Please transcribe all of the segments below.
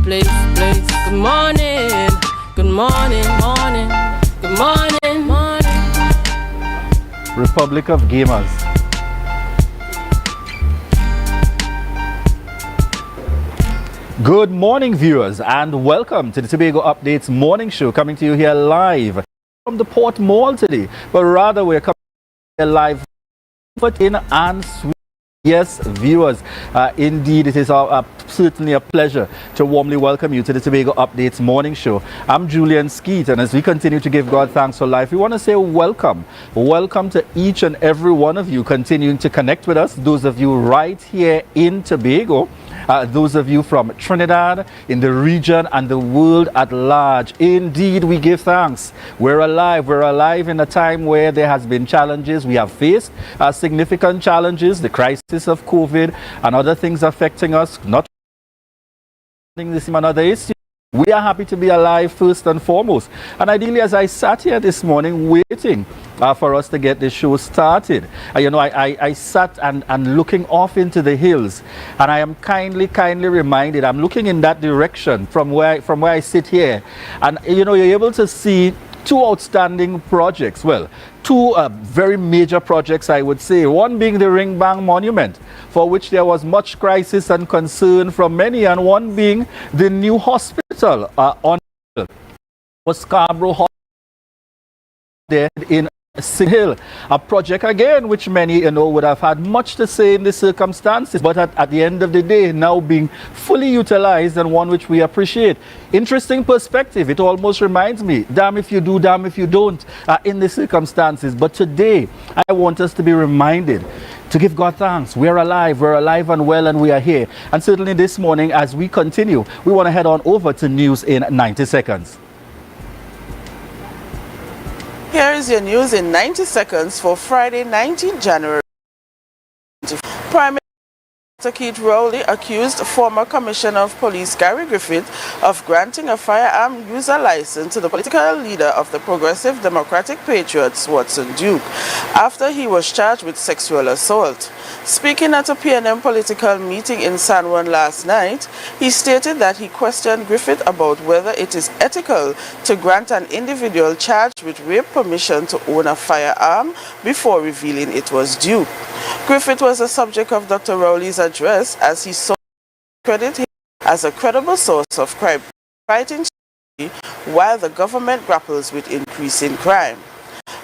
place. Good morning, good morning, morning, good morning, morning. Republic of Gamers. Good morning, viewers, and welcome to the Tobago Updates morning show, coming to you here live from the Port Mall today. But rather, we're coming here live in and sweet. Yes, viewers, indeed, it is certainly a pleasure to warmly welcome you to the Tobago Updates morning show. I'm Julian Skeet, and as we continue to give God thanks for life, we want to say welcome. Welcome to each and every one of you continuing to connect with us, those of you right here in Tobago. Those of you from Trinidad, in the region and the world at large. Indeed, we give thanks. We're alive in a time where there has been challenges. We have faced significant challenges, the crisis of COVID and other things affecting us, not this another issue. We are happy to be alive first and foremost. And ideally, as I sat here this morning waiting for us to get the show started, I sat and looking off into the hills, and I am kindly reminded, I'm looking in that direction from where I sit here, and you're able to see two outstanding projects. Well, two very major projects, I would say. One being the Ring Bang Monument, for which there was much crisis and concern from many, and one being the new hospital on Scarborough Hospital there in Sing Hill, a project again which many would have had much to say in the circumstances, but at the end of the day now being fully utilized, and one which we appreciate. Interesting perspective. It almost reminds me, damn if you do, damn if you don't, in the circumstances. But today I want us to be reminded to give God thanks. We're alive and well, and we are here. And certainly this morning, as we continue, we want to head on over to news in 90 seconds. Here is your news in 90 seconds for Friday, 19 January. Prime Minister Dr. Keith Rowley accused former Commissioner of Police Gary Griffith of granting a firearm user license to the political leader of the Progressive Democratic Patriots, Watson Duke, after he was charged with sexual assault. Speaking at a PNM political meeting in San Juan last night, he stated that he questioned Griffith about whether it is ethical to grant an individual charged with rape permission to own a firearm before revealing it was Duke. Griffith was the subject of Dr. Rowley's address, as he sought to credit him as a credible source of crime fighting while the government grapples with increasing crime.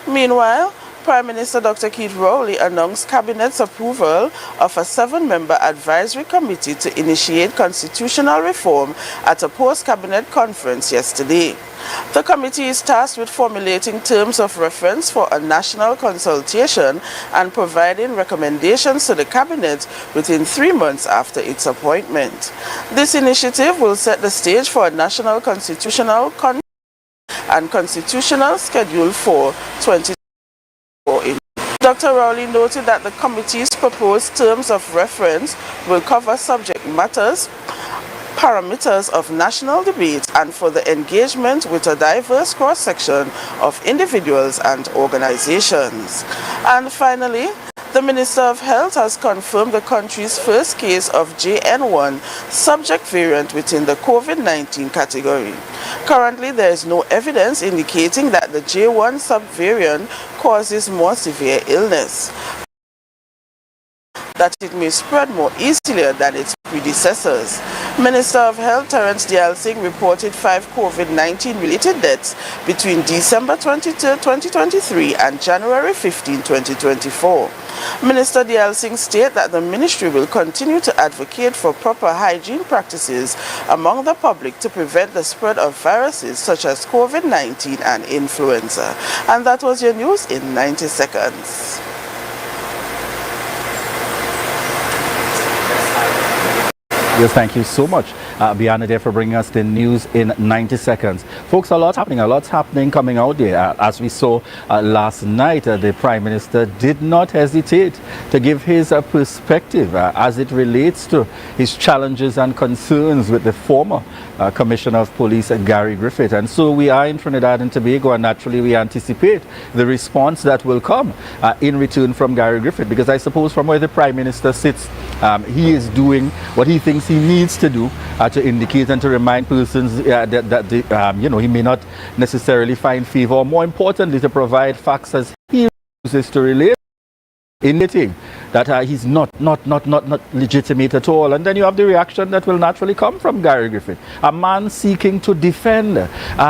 Meanwhile, Prime Minister Dr. Keith Rowley announced Cabinet's approval of a 7-member advisory committee to initiate constitutional reform at a post-cabinet conference yesterday. The committee is tasked with formulating terms of reference for a national consultation and providing recommendations to the Cabinet within 3 months after its appointment. This initiative will set the stage for a national constitutional and constitutional schedule for 2024. Dr. Rowley noted that the committee's proposed terms of reference will cover subject matters, parameters of national debate, and for the engagement with a diverse cross-section of individuals and organizations. And finally, the Minister of Health has confirmed the country's first case of JN1 subject variant within the COVID-19 category. Currently, there is no evidence indicating that the J1 subvariant causes more severe illness, that it may spread more easily than its predecessors. Minister of Health Terence Dialsing reported 5 COVID-19 related deaths between December 23, 2023 and January 15, 2024. Minister Dialsing stated that the ministry will continue to advocate for proper hygiene practices among the public to prevent the spread of viruses such as COVID-19 and influenza. And that was your news in 90 seconds. Yes, thank you so much, Bianna, there, for bringing us the news in 90 seconds. Folks, a lot's happening coming out there. As we saw last night, the Prime Minister did not hesitate to give his perspective as it relates to his challenges and concerns with the former Commissioner of Police, Gary Griffith. And so we are in Trinidad and Tobago, and naturally we anticipate the response that will come in return from Gary Griffith, because I suppose from where the Prime Minister sits, he is doing what he thinks he needs to do to indicate and to remind persons that he may not necessarily find favor, or more importantly, to provide facts as he uses to relate, indicating that he's not legitimate at all. And then you have the reaction that will naturally come from Gary Griffith, a man seeking to defend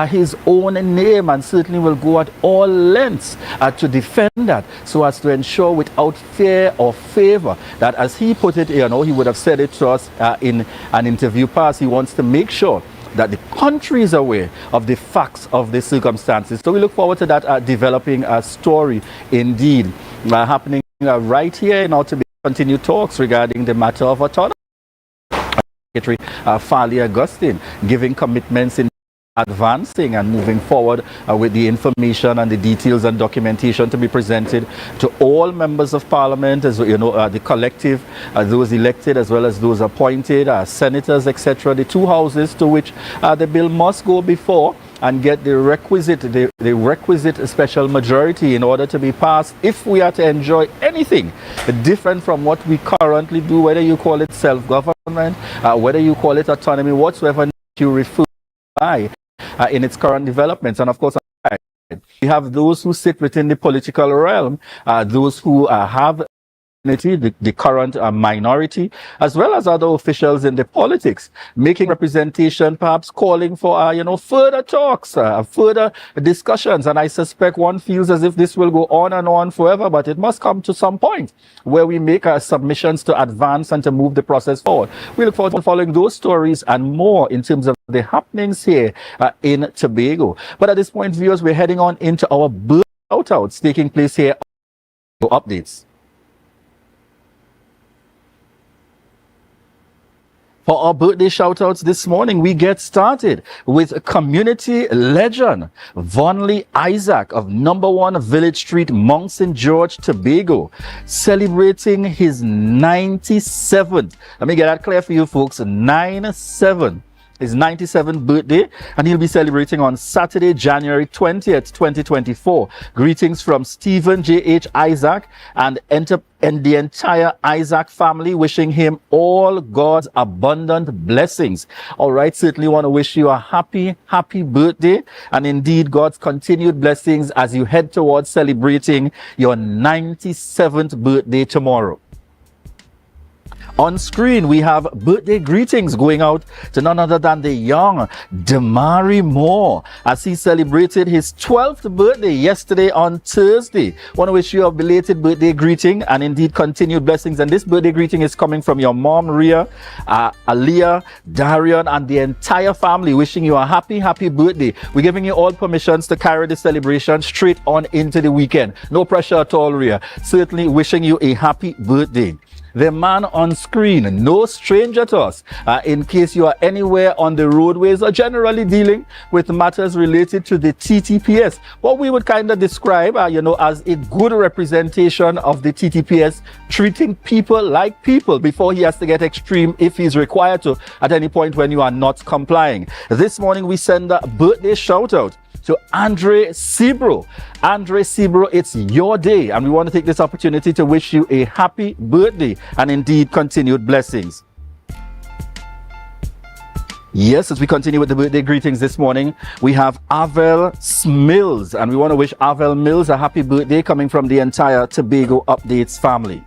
his own name, and certainly will go at all lengths to defend that, so as to ensure without fear or favor that, as he put it, he would have said it to us in an interview past, he wants to make sure that the country is aware of the facts of the circumstances. So we look forward to that developing story indeed happening right here in our to be continued talks regarding the matter of autonomy. Secretary Farley Augustine giving commitments in advancing and moving forward with the information and the details and documentation to be presented to all members of parliament, as the collective, those elected as well as those appointed, senators, etc., the two houses to which the bill must go before and get the requisite special majority in order to be passed, if we are to enjoy anything different from what we currently do, whether you call it self-government, whether you call it autonomy, whatsoever you refer by in its current developments. And of course, we have those who sit within the political realm, those who have the current minority, as well as other officials in the politics, making representation, perhaps calling for further talks, further discussions. And I suspect one feels as if this will go on and on forever, but it must come to some point where we make our submissions to advance and to move the process forward. We look forward to following those stories and more in terms of the happenings here in Tobago. But at this point, viewers, we're heading on into our birthday shoutouts taking place here. Updates. For our birthday shoutouts this morning, we get started with community legend Vonley Isaac of number 1 Village Street, Mount St. George, Tobago, celebrating his 97th. Let me get that clear for you folks. 97. His 97th birthday, and he'll be celebrating on Saturday, January 20th, 2024. Greetings from Stephen J.H. Isaac and the entire Isaac family, wishing him all God's abundant blessings. All right, certainly want to wish you a happy birthday, and indeed God's continued blessings as you head towards celebrating your 97th birthday tomorrow. On screen, we have birthday greetings going out to none other than the young Damari Moore, as he celebrated his 12th birthday yesterday on Thursday. Want to wish you a belated birthday greeting and indeed continued blessings. And this birthday greeting is coming from your mom, Ria, Aliyah, Darian, and the entire family, wishing you a happy birthday. We're giving you all permissions to carry the celebration straight on into the weekend. No pressure at all, Ria. Certainly wishing you a happy birthday. The man on screen, no stranger to us, in case you are anywhere on the roadways or generally dealing with matters related to the TTPS. What we would kind of describe, as a good representation of the TTPS, treating people like people before he has to get extreme if he's required to at any point when you are not complying. This morning we send a birthday shout out to Andre Sibro. Andre Sibro, it's your day, and we want to take this opportunity to wish you a happy birthday and indeed continued blessings. Yes, as we continue with the birthday greetings this morning, we have Avel Mills, and we want to wish Avel Mills a happy birthday, coming from the entire Tobago Updates family.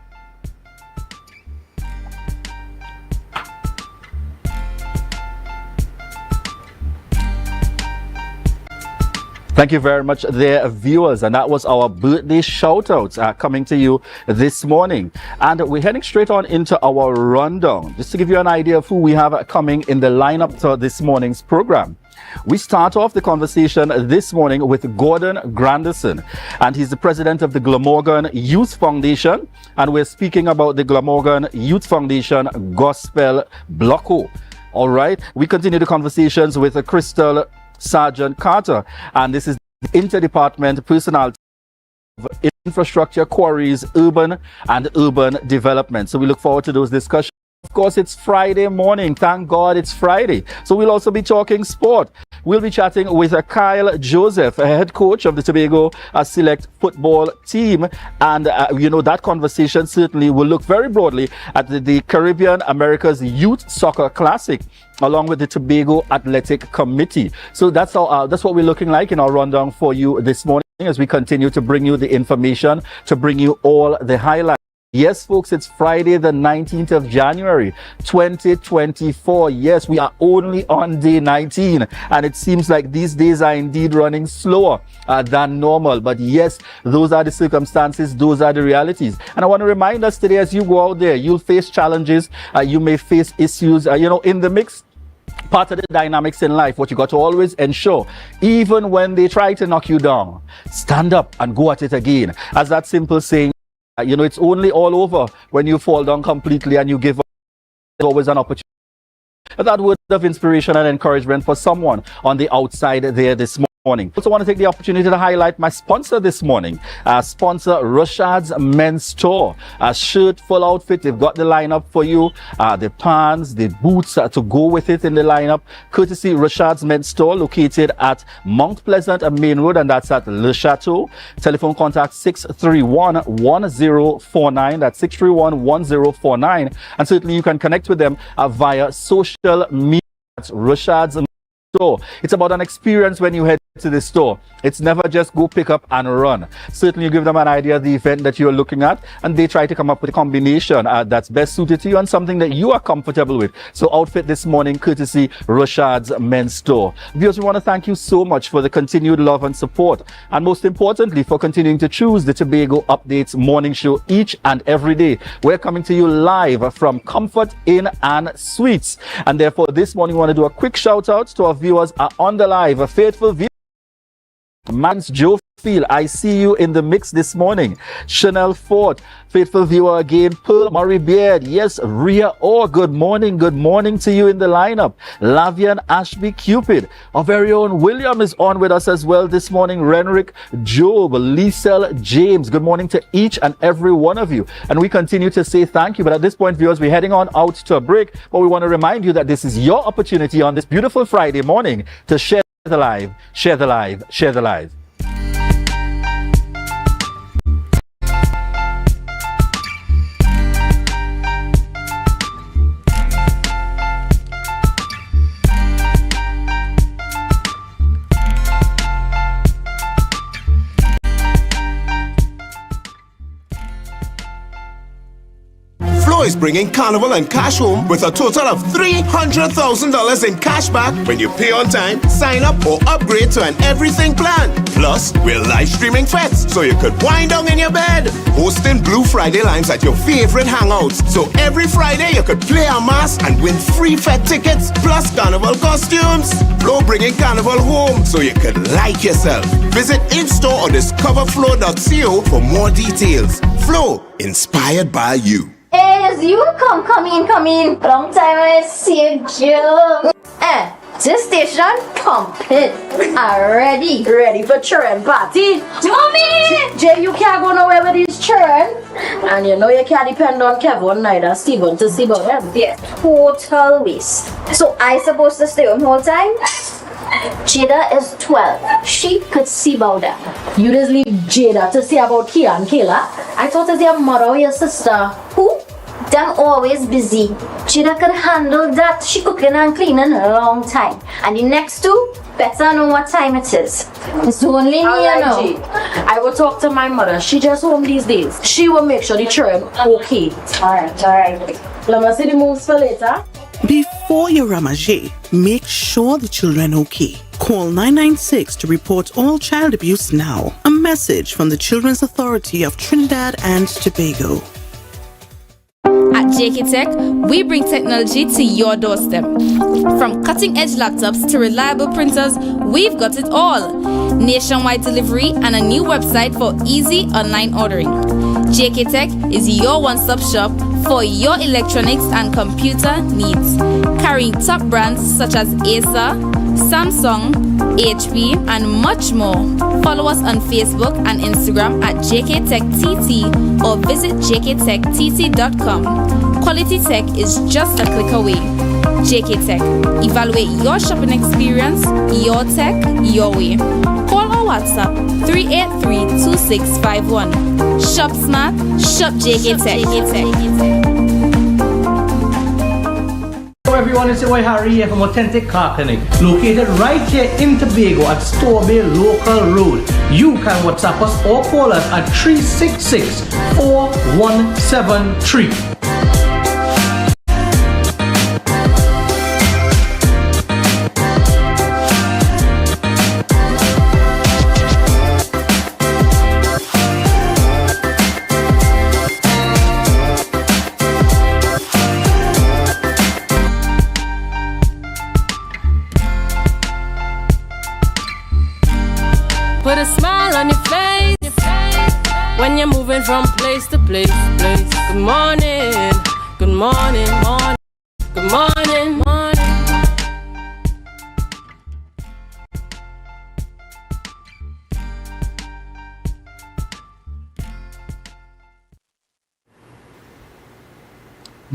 Thank you very much there, viewers, and that was our birthday shout-outs coming to you this morning. And we're heading straight on into our rundown, just to give you an idea of who we have coming in the lineup to this morning's program. We start off the conversation this morning with Gordon Granderson, and he's the president of the Glamorgan Youth Foundation, and we're speaking about the Glamorgan Youth Foundation Gospel Blocko. All right, we continue the conversations with Crystal Sergeant Carter, and this is the Interdepartment Personality of Infrastructure, Quarries, Urban and Urban Development. So we look forward to those discussions. Of course, it's Friday morning. Thank God it's Friday. So we'll also be talking sport. We'll be chatting with Kyle Joseph, a head coach of the Tobago Select Football Team. And, that conversation certainly will look very broadly at the Caribbean America's Youth Soccer Classic, along with the Tobago Athletic Committee. So that's what we're looking like in our rundown for you this morning as we continue to bring you the information, to bring you all the highlights. Yes, folks, it's Friday, the 19th of January, 2024. Yes, we are only on day 19, and it seems like these days are indeed running slower than normal. But yes, those are the circumstances, those are the realities. And I want to remind us today, as you go out there, you'll face challenges, you may face issues, in the mix. Part of the dynamics in life, what you got to always ensure, even when they try to knock you down, stand up and go at it again. As that simple saying, it's only all over when you fall down completely and you give up. There's always an opportunity. That word of inspiration and encouragement for someone on the outside there this morning. I also want to take the opportunity to highlight my sponsor this morning. Sponsor Rashad's Men's Store. A shirt, full outfit. They've got the lineup for you. The pants, the boots to go with it in the lineup. Courtesy Rashad's Men's Store, located at Mount Pleasant Main Road, and that's at Le Chateau. Telephone contact 631-1049. That's 631-1049. And certainly you can connect with them via social media. That's Rashad's Store. It's about an experience when you head to the store. It's never just go pick up and run. Certainly you give them an idea of the event that you're looking at, and they try to come up with a combination that's best suited to you and something that you are comfortable with. So outfit this morning, courtesy Rashad's Men's Store. Viewers, we want to thank you so much for the continued love and support, and most importantly for continuing to choose the Tobago Updates morning show each and every day. We're coming to you live from Comfort Inn and Suites, and therefore this morning we want to do a quick shout out to our viewers on the live, a faithful viewer. Mans Joe Field, I see you in the mix this morning. Chanel Ford, faithful viewer again. Pearl Murray Beard, yes. Ria Orr, good morning to you in the lineup. Lavian Ashby Cupid, our very own William is on with us as well this morning. Renrick Job, Liesel James, good morning to each and every one of you. And we continue to say thank you. But at this point, viewers, we're heading on out to a break. But we want to remind you that this is your opportunity on this beautiful Friday morning to share the live, share the live, share the live. Is bringing Carnival and cash home with a total of $300,000 in cash back when you pay on time, sign up, or upgrade to an everything plan. Plus, we're live streaming fets so you could wind down in your bed, hosting Blue Friday lives at your favorite hangouts. So every Friday you could play a mass and win free fet tickets plus Carnival costumes. Flow bringing Carnival home so you could like yourself. Visit in-store or discoverflow.co for more details. Flow, inspired by you. Yes, you come in. Long time I see you, Joe. This station complete. Ready for children party. Mommy! Jay, you can't go nowhere with these children. And you know you can't depend on Kevin neither Steven to see about them. Yes, total waste. So I supposed to stay home whole time? Jada is 12. She could see about them. You just leave Jada to see about Kia and Kayla? I thought it's your mother or your sister. Who? Them always busy. Jada could handle that. She cooking and cleaning a long time. And the next two, better know what time it is. It's only me, you know. I will talk to my mother. She just home these days. She will make sure the children okay. Alright. Let me see the moves for later. Before you ramage, make sure the children okay. Call 996 to report all child abuse now. A message from the Children's Authority of Trinidad and Tobago. At JK Tech, we bring technology to your doorstep. From cutting-edge laptops to reliable printers, we've got it all. Nationwide delivery and a new website for easy online ordering. JK Tech is your one-stop shop for your electronics and computer needs. Carrying top brands such as Acer, Samsung, HP, and much more. Follow us on Facebook and Instagram at JKTechTT or visit jktechtt.com. Quality tech is just a click away. JK Tech. Evaluate your shopping experience, your tech, your way. Call or WhatsApp 383-2651. Shop smart, shop JK Tech. Hello everyone, it's your boy Harry here from Authentic Car Clinic, located right here in Tobago at Storby Local Road. You can WhatsApp us or call us at 366-4173. Put a smile on your face when you're moving from place to place. Good morning, good morning, morning, good morning, morning.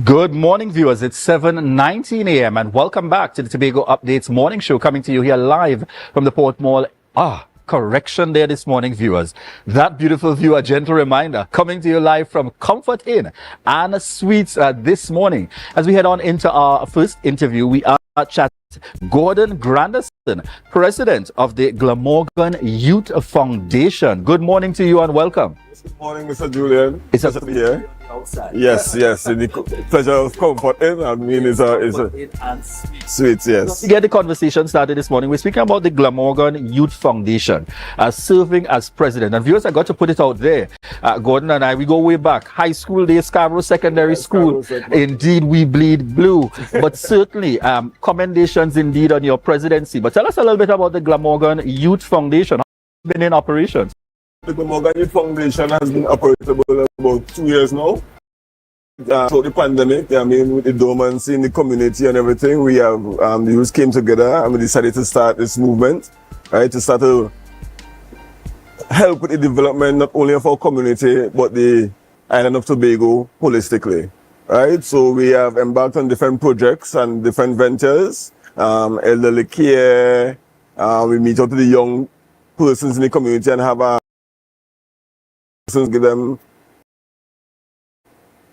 Good morning, viewers. It's 7:19 a.m. and welcome back to the Tobago Updates morning show, coming to you here live from the Port Mall. Correction there this morning, viewers. That beautiful view, a gentle reminder, coming to you live from Comfort Inn and Suites this morning. As we head on into our first interview, we are chatting Gordon Granderson, President of the Glamorgan Youth Foundation. Good morning to you and welcome. Good morning, Mr. Julian. It's a be here. Yes, the pleasure of Comfort Inn. I mean, it's a sweet, yes. To get the conversation started this morning, we're speaking about the Glamorgan Youth Foundation, serving as president. And viewers, I got to put it out there. Gordon and I, we go way back. High school days, Scarborough Secondary School. Indeed, we bleed blue. But certainly, commendations indeed on your presidency. But tell us a little bit about the Glamorgan Youth Foundation. How has it been in operations? The Glamorgan Youth Foundation has been operable about 2 years now. So the pandemic, I mean, with the dormancy in the community and everything, we have the youth came together and we decided to start this movement, right? To start to help with the development not only of our community but the island of Tobago holistically, right? So we have embarked on different projects and different ventures, elderly care. We meet out with the young persons in the community and have give them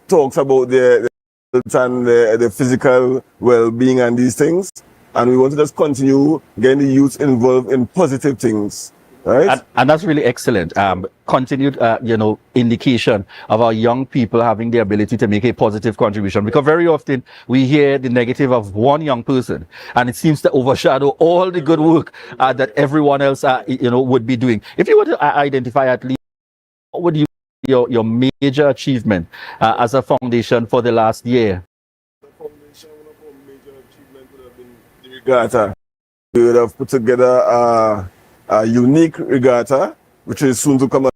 talks about their health and the physical well-being and these things. And we want to just continue getting the youth involved in positive things, right? And that's really excellent. Continued, indication of our young people having the ability to make a positive contribution. Because very often we hear the negative of one young person, and it seems to overshadow all the good work that everyone else, would be doing. If you were to identify at least, what would you your major achievement as a foundation for the last year? The foundation, one of our major achievements would have been the regatta. We would have put together a unique regatta, which is soon to come,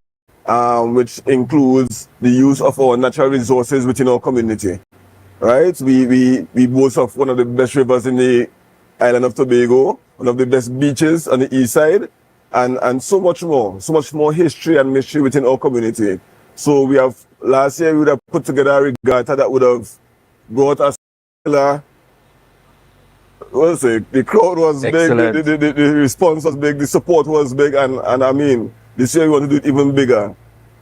which includes the use of our natural resources within our community. Right? We boast of one of the best rivers in the island of Tobago, one of the best beaches on the east side, and so much more history and mystery within our community. So we have, last year we would have put together a regatta that would have brought us, the crowd was excellent. Big, the response was big, the support was big, and I mean, this year we want to do it even bigger.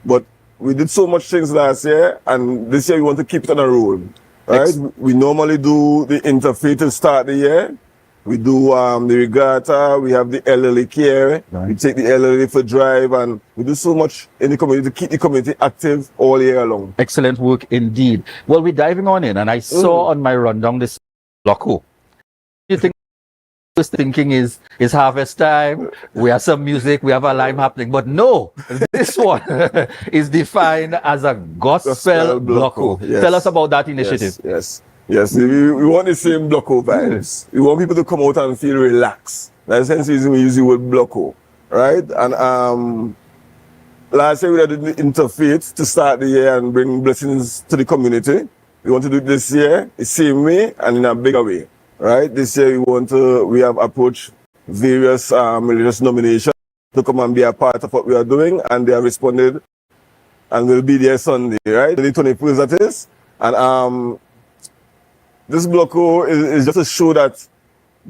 But we did so much things last year, and this year we want to keep it on a roll, right? We normally do the interfaith to start the year. We do the regatta, we have the elderly care, right. We take the elderly for drive, and we do so much in the community to keep the community active all year long. Excellent work indeed. Well, we're diving on in, and I saw on my rundown this loco. You think first thinking is harvest time, we have some music, we have a lime happening, but no, this one is defined as a gospel bloco. Yes. Tell us about that initiative. Yes, we want the same bloco vibes. We want people to come out and feel relaxed. That's the reason we use the word bloco, right? And last year we did the interfaith to start the year and bring blessings to the community. We want to do it this year the same way and in a bigger way, right? This year we have approached various religious nominations to come and be a part of what we are doing, and they have responded and will be there Sunday, right? The 21st, that is. And this bloco is just to show that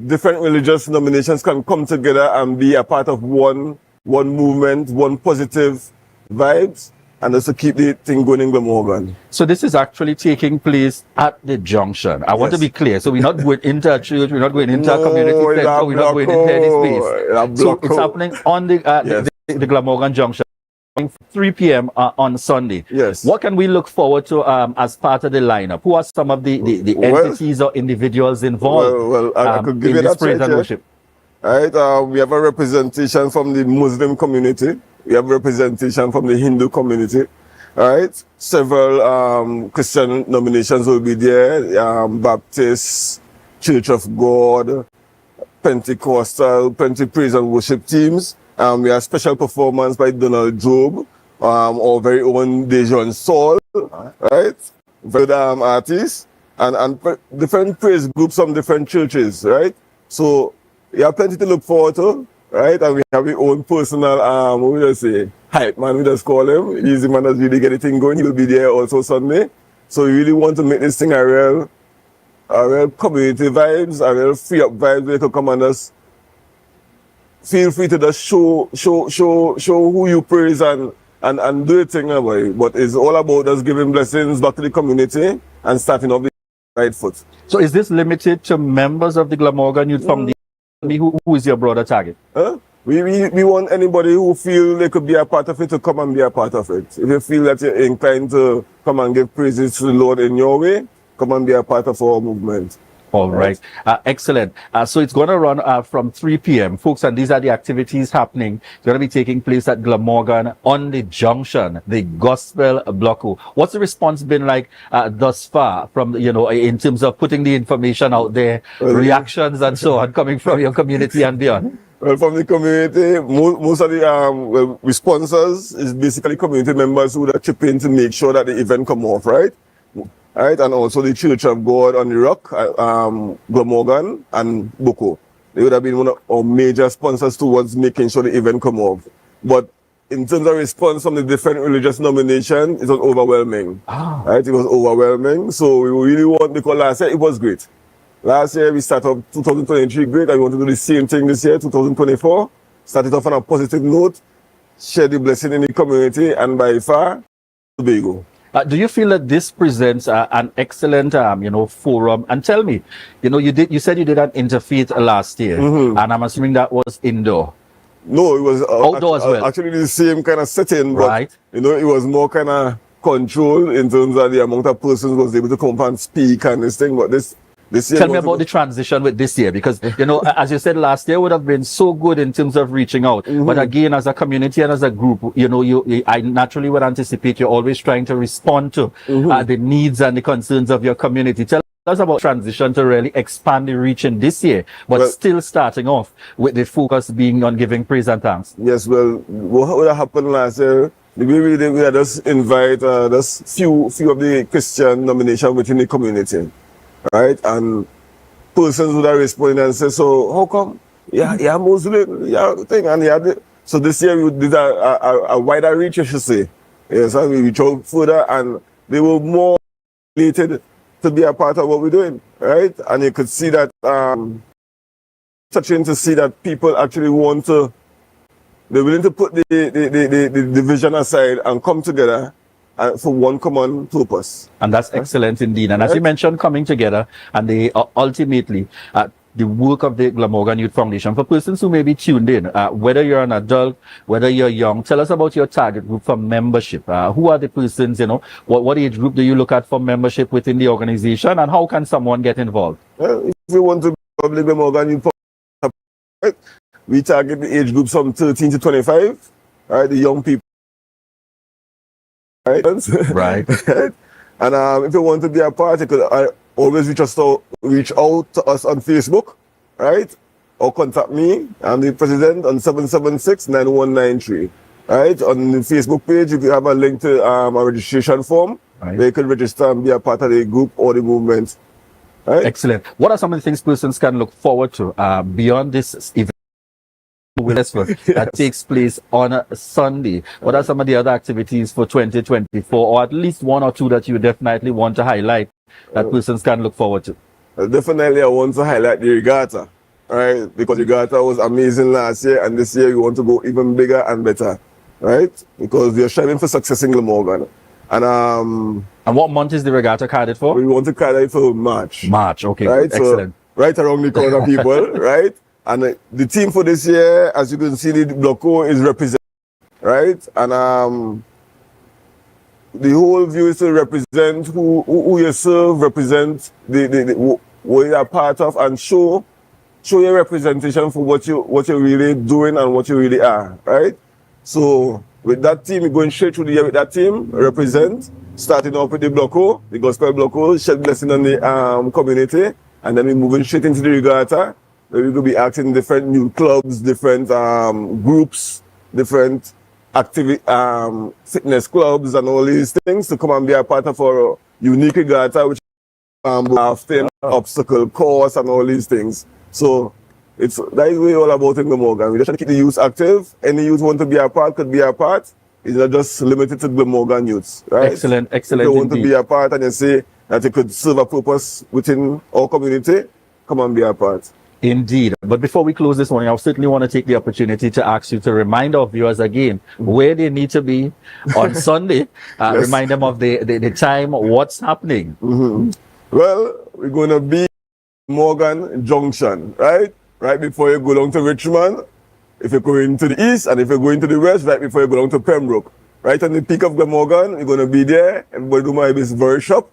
different religious nominations can come together and be a part of one movement, one positive vibes, and just to keep the thing going in Glamorgan. So this is actually taking place at the junction. I want to be clear. So we're not going into a church, we're not going into a community center, we're not going into any space. So it's happening on the Glamorgan junction. 3 p.m. On Sunday. Yes. What can we look forward to as part of the lineup? Who are some of the entities or individuals involved I could give in you this that praise and worship? Right. We have a representation from the Muslim community. We have representation from the Hindu community. Right. Several Christian nominations will be there. Baptist, Church of God, Pentecostal, praise and worship teams. We have special performance by Donald Job, our very own Dejon Saul, right? Very artists, and different praise groups from different churches, right? So we have plenty to look forward to, right? And we have our own personal, what would I say, hype man, we just call him. He's the man that's really get the thing going. He'll be there also Sunday. So we really want to make this thing a real community vibes, a real free up vibes where you can come and just feel free to just show who you praise and do the thing away. But it's all about us giving blessings back to the community and starting off the right foot. So is this limited to members of the Glamorgan Youth Foundation? Who is your broader target? We want anybody who feel they could be a part of it to come and be a part of it. If you feel that you're inclined to come and give praises to the Lord in your way, come and be a part of our movement. All right. Excellent. So it's going to run from 3 p.m. Folks, and these are the activities happening. It's going to be taking place at Glamorgan on the junction, the Gospel Bloco. What's the response been like thus far from, in terms of putting the information out there, reactions and so on coming from your community and beyond? Well, from the community, most of the sponsors is basically community members who would chip in to make sure that the event come off, right? Right, and also the Church of God on the Rock, Glamorgan and Boko. They would have been one of our major sponsors towards making sure the event come off. But in terms of response from the different religious nominations, it was overwhelming. Right, it was overwhelming. So we really want, because last year it was great. Last year we started off 2023 great, and we want to do the same thing this year, 2024. Started off on a positive note, share the blessing in the community, and by far, Tobago. Do you feel that this presents an excellent, forum? And tell me, you said you did an interfaith last year, and I'm assuming that was indoor. No, it was outdoor as well. Actually, the same kind of setting, but right. It was more kind of controlled in terms of the amount of persons was able to come and speak and this thing. But this year, tell me about the transition with this year, because as you said, last year would have been so good in terms of reaching out. But again, as a community and as a group, I naturally would anticipate you're always trying to respond to the needs and the concerns of your community. Tell us about transition to really expand the reach in this year, but still starting off with the focus being on giving praise and thanks. Yes, well, what would have happened last year? We had just invite just few of the Christian nomination within the community. Right, and persons would have responded and said, so how come? Yeah, Muslim, thing, and so this year we did a wider reach, you should say. Yes, and we reach out further, and they were more related to be a part of what we're doing, right? And you could see that, touching to see that people actually they're willing to put the division aside and come together for one common purpose. And that's excellent indeed. And as you mentioned, coming together, and they ultimately, the work of the Glamorgan Youth Foundation, for persons who may be tuned in, whether you're an adult, whether you're young, tell us about your target group for membership. Who are the persons, what age group do you look at for membership within the organization, and how can someone get involved? Well, if you want to be the Glamorgan Youth Foundation, we target the age groups from 13 to 25, right, the young people. Right. And if you want to be a part, you could always reach out to us on Facebook, right? Or contact me. I'm the president on 776-9193. Right? On the Facebook page, you can have a link to a registration form where you can register and be a part of the group or the movement. Right? Excellent. What are some of the things persons can look forward to beyond this event? that takes place on a Sunday. What are some of the other activities for 2024, or at least one or two that you definitely want to highlight that persons can look forward to? Definitely, I want to highlight the regatta, right? Because regatta was amazing last year, and this year we want to go even bigger and better, right? Because we are striving for success in Glamorgan. And what month is the regatta carded for? We want to card it for March. March, okay, right? excellent. So, right around the corner, people, right? And the team for this year, as you can see, the Bloco is represented, right? And the whole view is to represent who you serve, represent what you are part of, and show your representation for what you're really doing and what you really are, right? So with that team, we're going straight through the year with that team, represent, starting off with the Bloco, the Gospel Bloco, shed blessing on the community, and then we're moving straight into the regatta. We're going to be acting different new clubs, different groups, different fitness clubs and all these things to come and be a part of our unique regatta, which often obstacle course and all these things. So that is what we're all about in Glamorgan. We're just trying to keep the youth active. Any youth want to be a part could be a part. It's not just limited to Glamorgan youths, right? Excellent. If you want to be a part and you say that it could serve a purpose within our community, come and be a part. Indeed. But before we close this morning, I certainly want to take the opportunity to ask you to remind our viewers again where they need to be on Sunday. Yes. Remind them of the time, what's happening. Well, we're going to be Morgan Junction, right? Right before you go down to Richmond, if you're going to the east, and if you're going to the west, right before you go down to Pembroke. Right on the peak of Glamorgan, we're going to be there. Everybody do my business very sharp.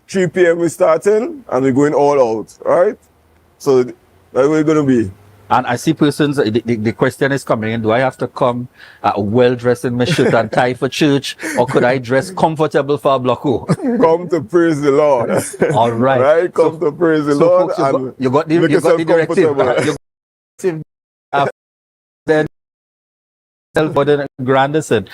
3 p.m. we're starting, and we're going all out, right? So that's where we're going to be. And I see persons, the question is coming in, do I have to come well-dressed in my shirt and tie for church, or could I dress comfortable for a Bloco? Come to praise the Lord. All right. Right? Come to praise the Lord. Folks, you got the directive. Then, Grandison.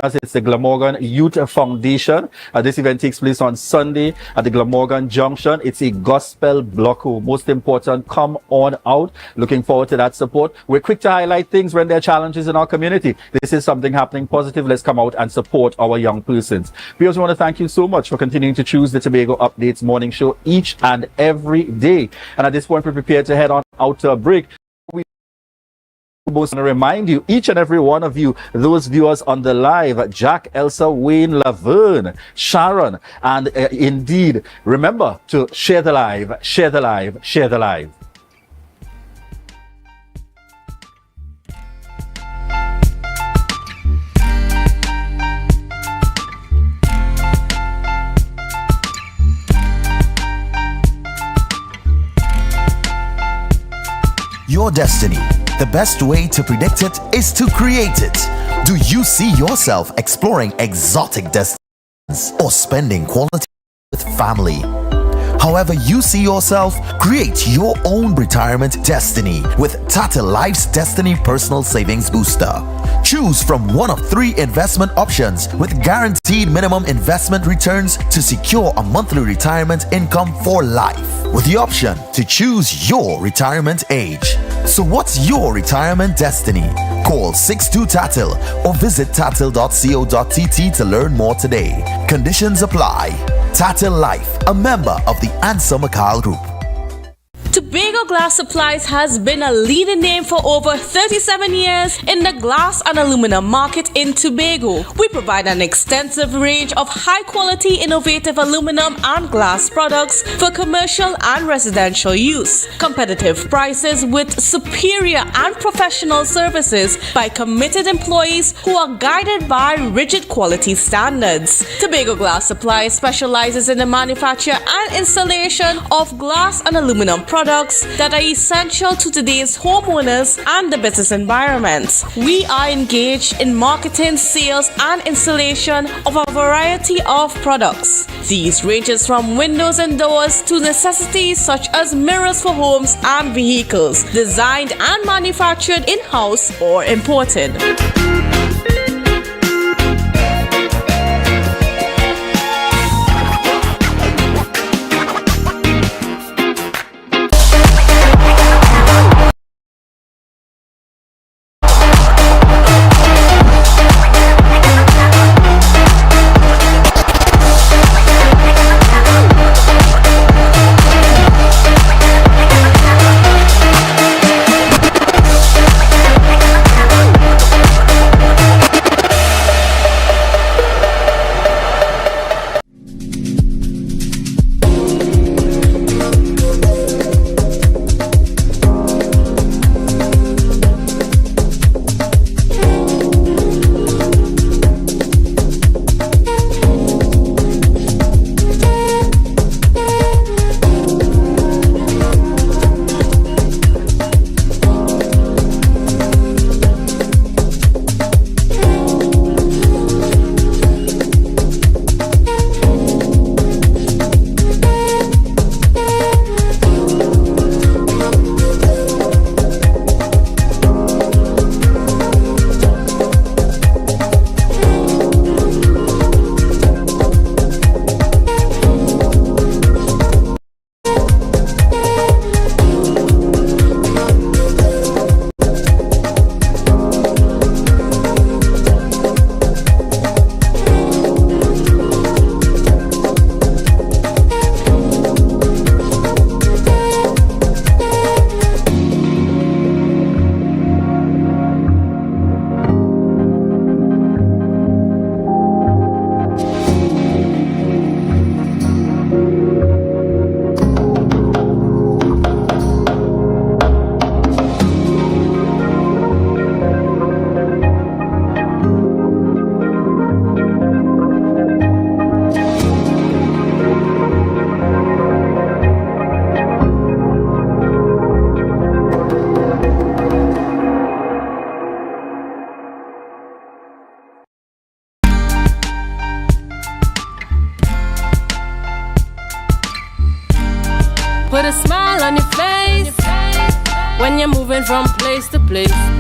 It's the Glamorgan Youth Foundation. This event takes place on Sunday at the Glamorgan Junction. It's a gospel Bloco. Most important, come on out. Looking forward to that support. We're quick to highlight things when there are challenges in our community. This is something happening positive. Let's come out and support our young persons. We also want to thank you so much for continuing to choose the Tobago Updates morning show each and every day. And at this point, we're prepared to head on out to a break. I want to remind you, each and every one of you, those viewers on the live, Jack, Elsa, Wayne, Laverne, Sharon, and indeed, remember to share the live, share the live, share the live. Your destiny. The best way to predict it is to create it. Do you see yourself exploring exotic destinations or spending quality with family? However you see yourself, create your own retirement destiny with Tata Life's Destiny Personal Savings Booster. Choose from one of 3 investment options with guaranteed minimum investment returns to secure a monthly retirement income for life, with the option to choose your retirement age. So what's your retirement destiny? Call 62TATIL or visit tatil.co.tt to learn more today. Conditions apply. Tatil Life, a member of the Ansa Makal Group. Tobago Glass Supplies has been a leading name for over 37 years in the glass and aluminum market in Tobago. We provide an extensive range of high-quality, innovative aluminum and glass products for commercial and residential use. Competitive prices with superior and professional services by committed employees who are guided by rigid quality standards. Tobago Glass Supplies specializes in the manufacture and installation of glass and aluminum products that are essential to today's homeowners and the business environment. We are engaged in marketing, sales, and installation of a variety of products. These ranges from windows and doors to necessities such as mirrors for homes and vehicles, designed and manufactured in-house or imported.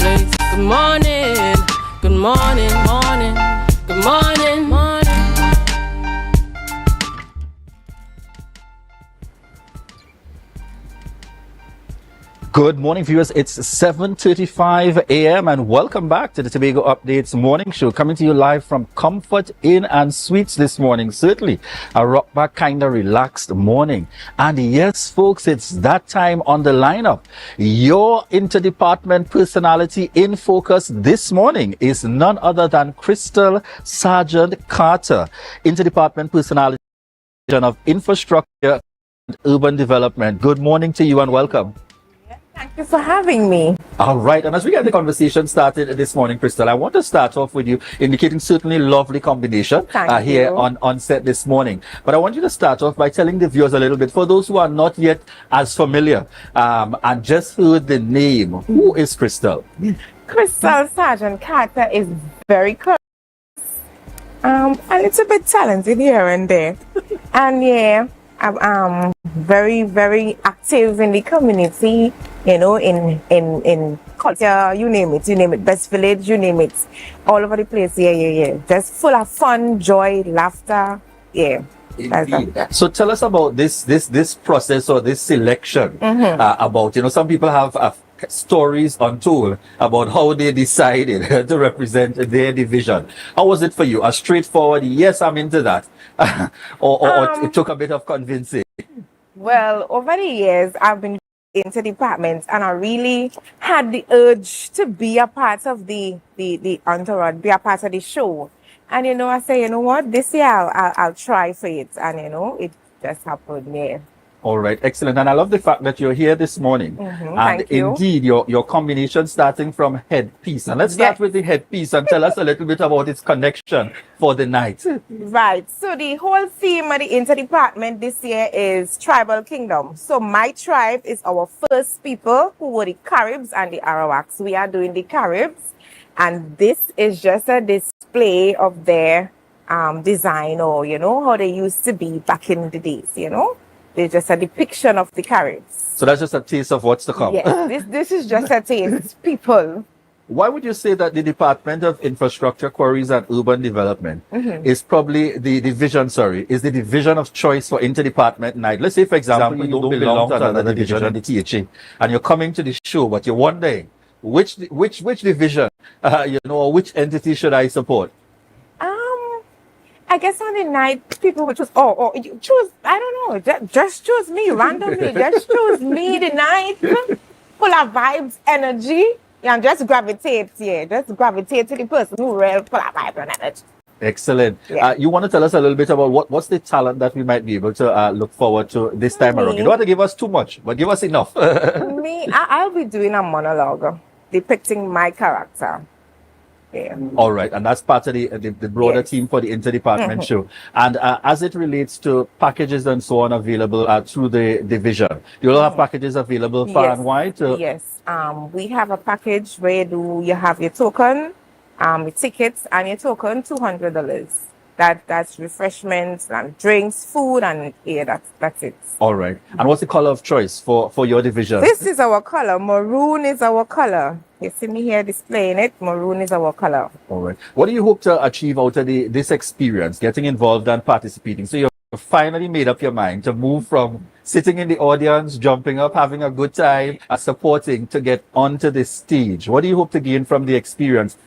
place. Good morning, good morning, morning, good morning, morning. Good morning, viewers. It's 7:35 a.m. and welcome back to the Tobago Updates morning show, coming to you live from Comfort Inn and Suites this morning. Certainly a rock back kind of relaxed morning. And yes, folks, it's that time on the lineup. Your interdepartment personality in focus this morning is none other than Crystal Sargent Carter, interdepartment personality of infrastructure and urban development. Good morning to you and welcome. Thank you for having me. All right, and as we get the conversation started this morning, Crystal, I want to start off with you indicating certainly lovely combination here on set this morning. But I want you to start off by telling the viewers a little bit, for those who are not yet as familiar and just heard the name, who is Crystal? Crystal Sargent Carter is very close, and it's a bit talented here and there. And yeah, I'm very, very active in the community, you know, in culture, you name it, Best Village, you name it, all over the place, yeah. Just full of fun, joy, laughter, yeah. So tell us about this process or this selection about, you know, some people have stories untold about how they decided to represent their division. How was it for you? A straightforward, yes, I'm into that, or it took a bit of convincing? Well, over the years, I've been into departments, and I really had the urge to be a part of the entourage, be a part of the show. And you know, I say, you know what, this year I'll try for it, and you know, it just happened. Yeah. All right, excellent. And I love the fact that you're here this morning. And Thank you. indeed, your combination starting from headpiece. And let's start with the headpiece and tell us a little bit about its connection for the night. Right. So the whole theme of the interdepartment this year is Tribal Kingdom. So my tribe is our first people, who were the Caribs and the Arawaks. We are doing the Caribs. And this is just a display of their design, or, you know, how they used to be back in the days, you know. They're just a depiction of the Caribs. So that's just a taste of what's to come. Yes, this is just a taste, people. Why would you say that the Department of Infrastructure, Quarries and Urban Development is probably the division of choice for interdepartment night? Let's say, for example, you don't belong to another division in the THA, and you're coming to the show, but you're wondering which division, you know, or which entity should I support? I guess on the night, people would choose, you choose, I don't know, just choose me randomly. Just choose me the night, full of vibes, energy, and just gravitate, just gravitate to the person who really full of vibes and energy. Excellent. Yeah. You want to tell us a little bit about what's the talent that we might be able to look forward to this time around? You don't have to give us too much, but give us enough. I'll be doing a monologue depicting my character. Yeah. All right, and that's part of the broader team for the interdepartment show. And as it relates to packages and so on available through the division, you will have packages available far and wide? Yes, we have a package where you have your token, your tickets, and your token $200. That's refreshments and drinks, food, and that's it. All right. And what's the color of choice for your division? This is our color. Maroon is our color. You see me here displaying it. Maroon is our color. All right. What do you hope to achieve out of this experience, getting involved and participating? So you've finally made up your mind to move from sitting in the audience, jumping up, having a good time, supporting, to get onto the stage. What do you hope to gain from the experience?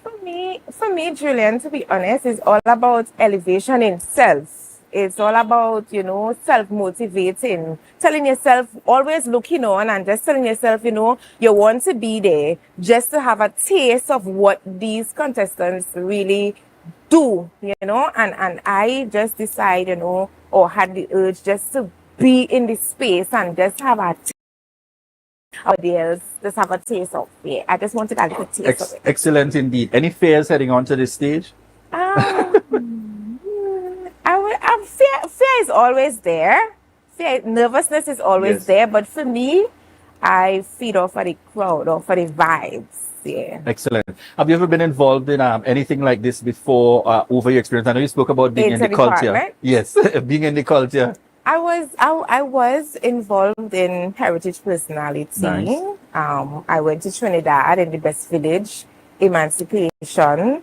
For me, Julian, to be honest, it's all about elevation in self. It's all about, you know, self-motivating, telling yourself, always looking on and just telling yourself, you know, you want to be there just to have a taste of what these contestants really do, you know. And I just decided, you know, or had the urge just to be in this space and just have a just have a taste of it. I just wanted a little taste of it. Excellent indeed. Any fears heading onto this stage? Fear is always there. Nervousness is always there. But for me, I feed off of the crowd, or for the vibes. Yeah. Excellent. Have you ever been involved in anything like this before over your experience? I know you spoke about being in the culture. Department? Yes, being in the culture. I was involved in Heritage Personality. Nice. I went to Trinidad in the Best Village, Emancipation.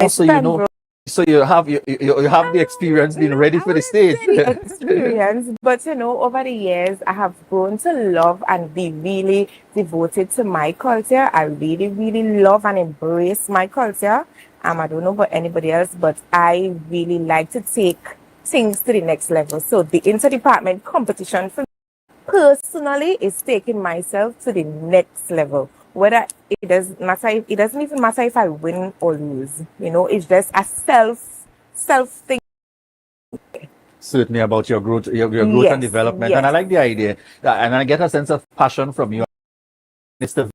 So you know, so you have the experience being ready for the stage. Experience, but over the years, I have grown to love and be really devoted to my culture. I really, really love and embrace my culture. I don't know about anybody else, but I really like to take things to the next level. So the interdepartment competition for me personally is taking myself to the next level. Whether it doesn't matter, it doesn't even matter if I win or lose. It's just a self thing. Certainly about your growth, your growth Yes, and development, yes. and I like the idea, and I get a sense of passion from you. It's the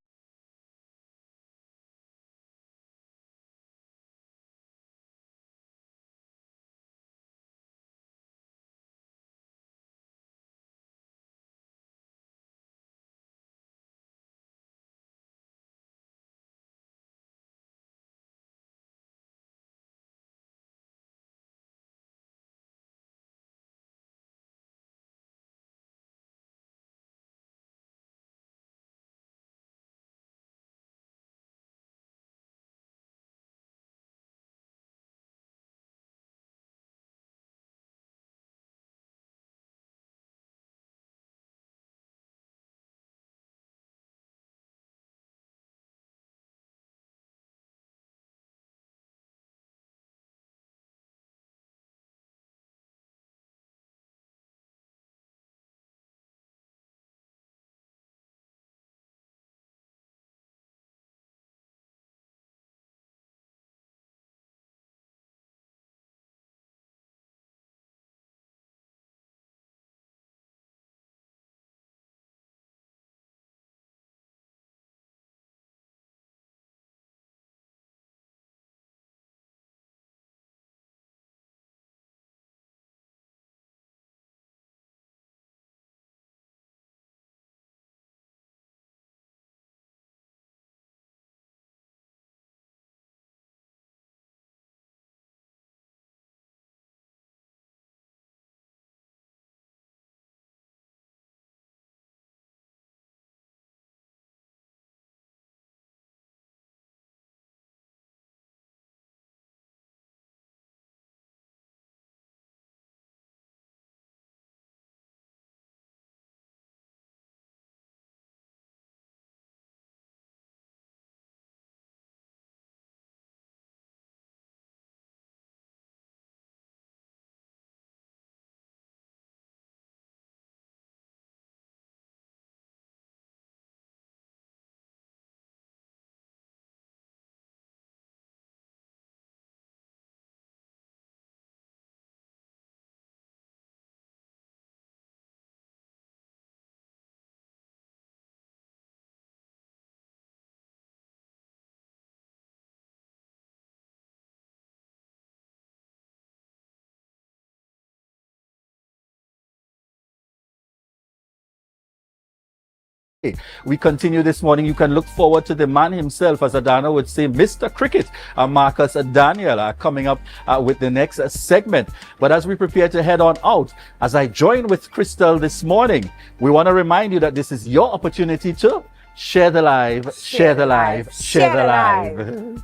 We continue this morning. You can look forward to the man himself, as Adana would say, Mr. Cricket, Marcus Daniel, coming up with the next segment. But as we prepare to head on out, as I join with Crystal this morning, we want to remind you that this is your opportunity to share the live, share the live, share the live.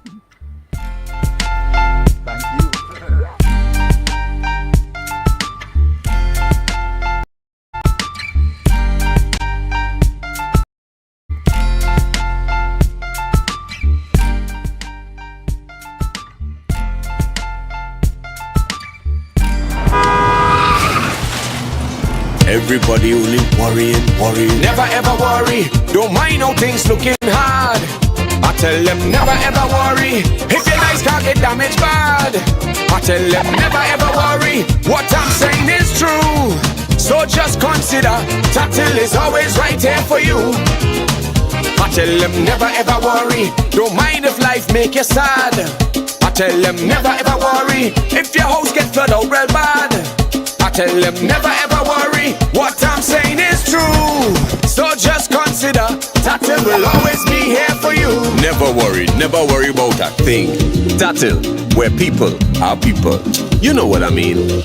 Thank you. Everybody only worrying. Never ever worry. Don't mind how things looking hard. I tell them never ever worry. If your life can't get damaged bad. I tell them never ever worry. What I'm saying is true. So just consider Tatil is always right here for you. I tell them never ever worry. Don't mind if life make you sad. I tell them never ever worry. If your house get flooded out real bad. I tell them never ever worry. What I'm saying is true. So just consider Tatil will always be here for you. Never worry about a thing. Tatil, where people are people. You know what I mean.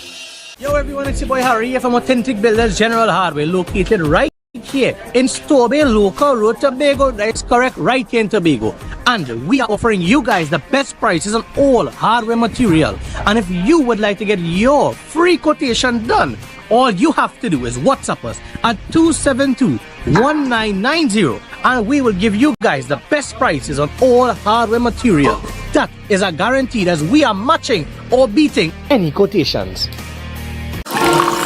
Hello everyone, it's your boy Harry here from Authentic Builders General Hardware, located right here in Tobago Local Road, Tobago. That's correct, right here in Tobago. And we are offering you guys the best prices on all hardware material. And if you would like to get your free quotation done, all you have to do is WhatsApp us at 272-1990 and we will give you guys the best prices on all hardware material. That is a guarantee as we are matching or beating any quotations.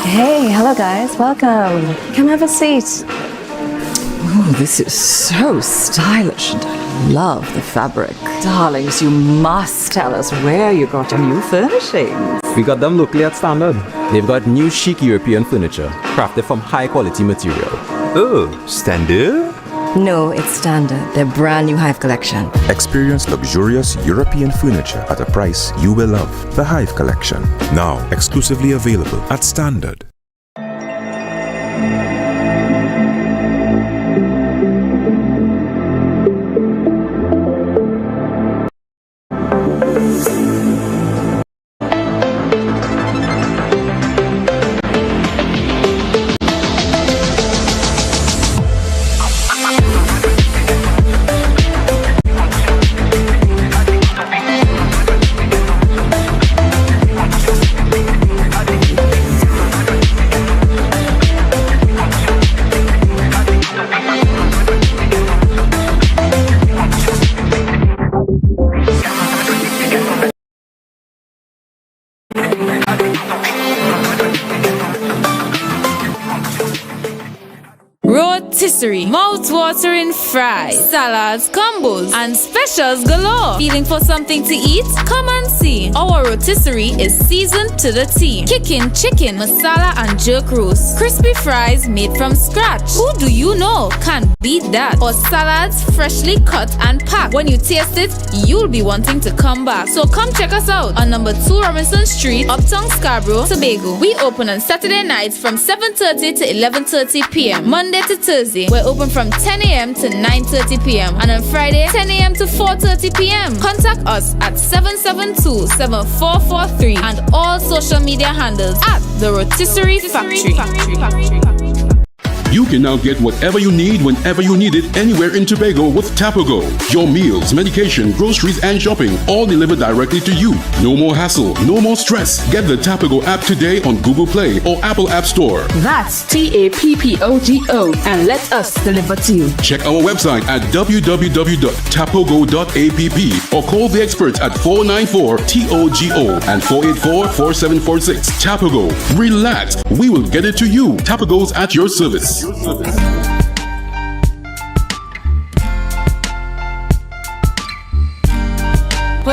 Hey, hello guys, welcome. Come have a seat. Oh, this is so stylish and I love the fabric. Darlings, you must tell us where you got your new furnishings. We got them locally at Standard. They've got new chic European furniture, crafted from high quality material. Oh, Standard? No, it's Standard, their brand new Hive collection. Experience luxurious European furniture at a price you will love. The Hive collection, now exclusively available at Standard. Rotisserie, mouth-watering fries, salads, combos, and specials galore. Feeling for something to eat? Come and see. Our rotisserie is seasoned to the T. Kicking chicken, masala, and jerk roast. Crispy fries made from scratch. Who do you know can beat that? Or salads freshly cut and packed. When you taste it, you'll be wanting to come back. So come check us out on number 2 Robinson Street, Uptown Scarborough, Tobago. We open on Saturday nights from 7:30 to 11:30 p.m. Monday to Thursday, we're open from 10 a.m. to 9:30 p.m. and on Friday, 10 a.m. to 4:30 p.m. Contact us at 772-7443 and all social media handles at The Rotisserie Factory. You can now get whatever you need whenever you need it anywhere in Tobago with Tobago. Your meals, medication, groceries, and shopping all delivered directly to you. No more hassle, no more stress. Get the Tobago app today on Google Play or Apple App Store. That's TAPPOGO and let us deliver to you. Check our website at www.tapogo.app or call the experts at 494-TOGO and 484-4746. Tobago. Relax. We will get it to you. Tobago's at your service. Put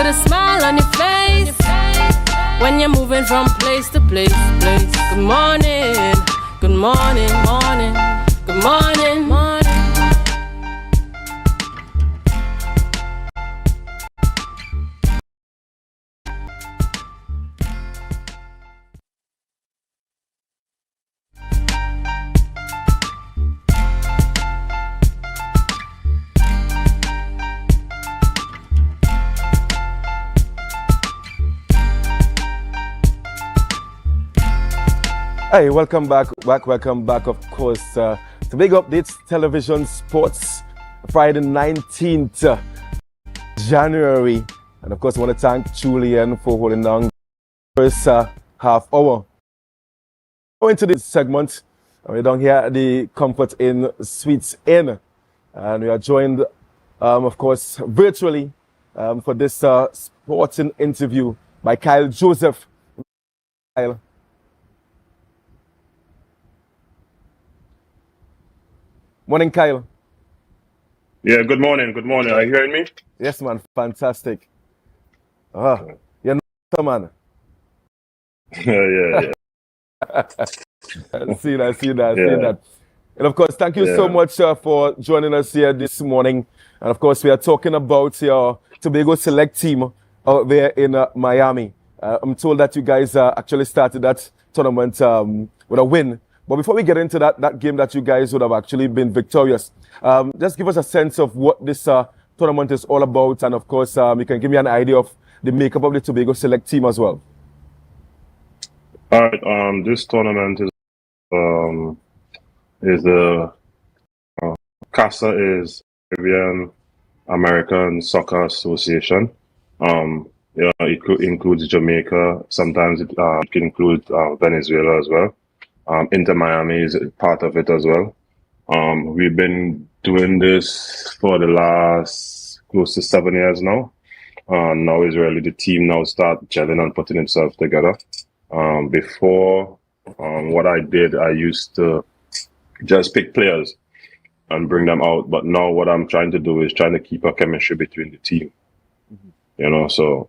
a smile on your face when you're moving from place to place. Good morning, good morning, morning, good morning, morning. Hey, welcome back, of course, to Big Updates Television Sports, Friday 19th January. And of course, I want to thank Julian for holding down the first half hour. Going to this segment, we're down here at the Comfort Inn Suites Inn. And we are joined, of course, virtually for this sporting interview by Kyle Joseph. Kyle. Morning, Kyle. Yeah, good morning. Good morning. Are you hearing me? Yes, man. Fantastic. You're not, man. yeah. I see that. And of course, thank you so much for joining us here this morning. And of course, we are talking about your Tobago Select team out there in Miami. I'm told that you guys actually started that tournament with a win. But before we get into that game that you guys would have actually been victorious, just give us a sense of what this tournament is all about. And of course, you can give me an idea of the makeup of the Tobago Select team as well. All right. This tournament is the CASA is Caribbean American Soccer Association. It includes Jamaica. Sometimes it can include Venezuela as well. Inter Miami is part of it as well. We've been doing this for the last close to 7 years now. Now is really the team now start gelling and putting itself together. Before, what I did, I used to just pick players and bring them out. But now what I'm trying to do is trying to keep a chemistry between the team. You know, so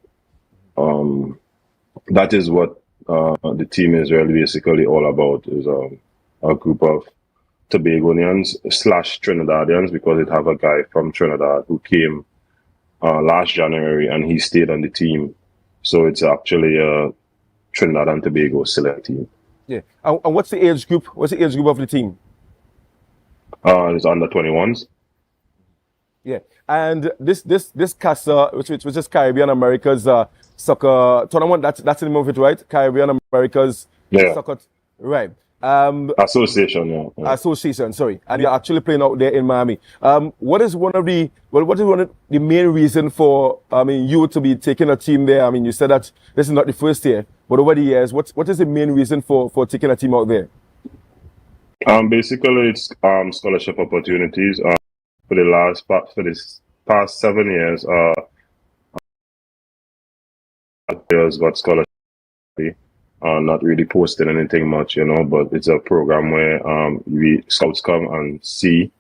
that is what the team is really basically all about, is a group of Tobagonians / Trinidadians, because it have a guy from Trinidad who came last January and he stayed on the team. So it's actually a Trinidad and Tobago select team. Yeah. And what's the age group? What's the age group of the team? It's under 21s. Yeah. And this CASA, which is Caribbean America's soccer tournament, that's the name of it, right? Caribbean America's soccer, right? Association, yeah. Association, sorry. And you're actually playing out there in Miami. What is one of the main reason for you to be taking a team there? I mean, you said that this is not the first year, but over the years, what is the main reason for taking a team out there? Basically, it's scholarship opportunities. For this past 7 years, players got scholarship. Not really posting anything much, you know, but it's a program where scouts come and see.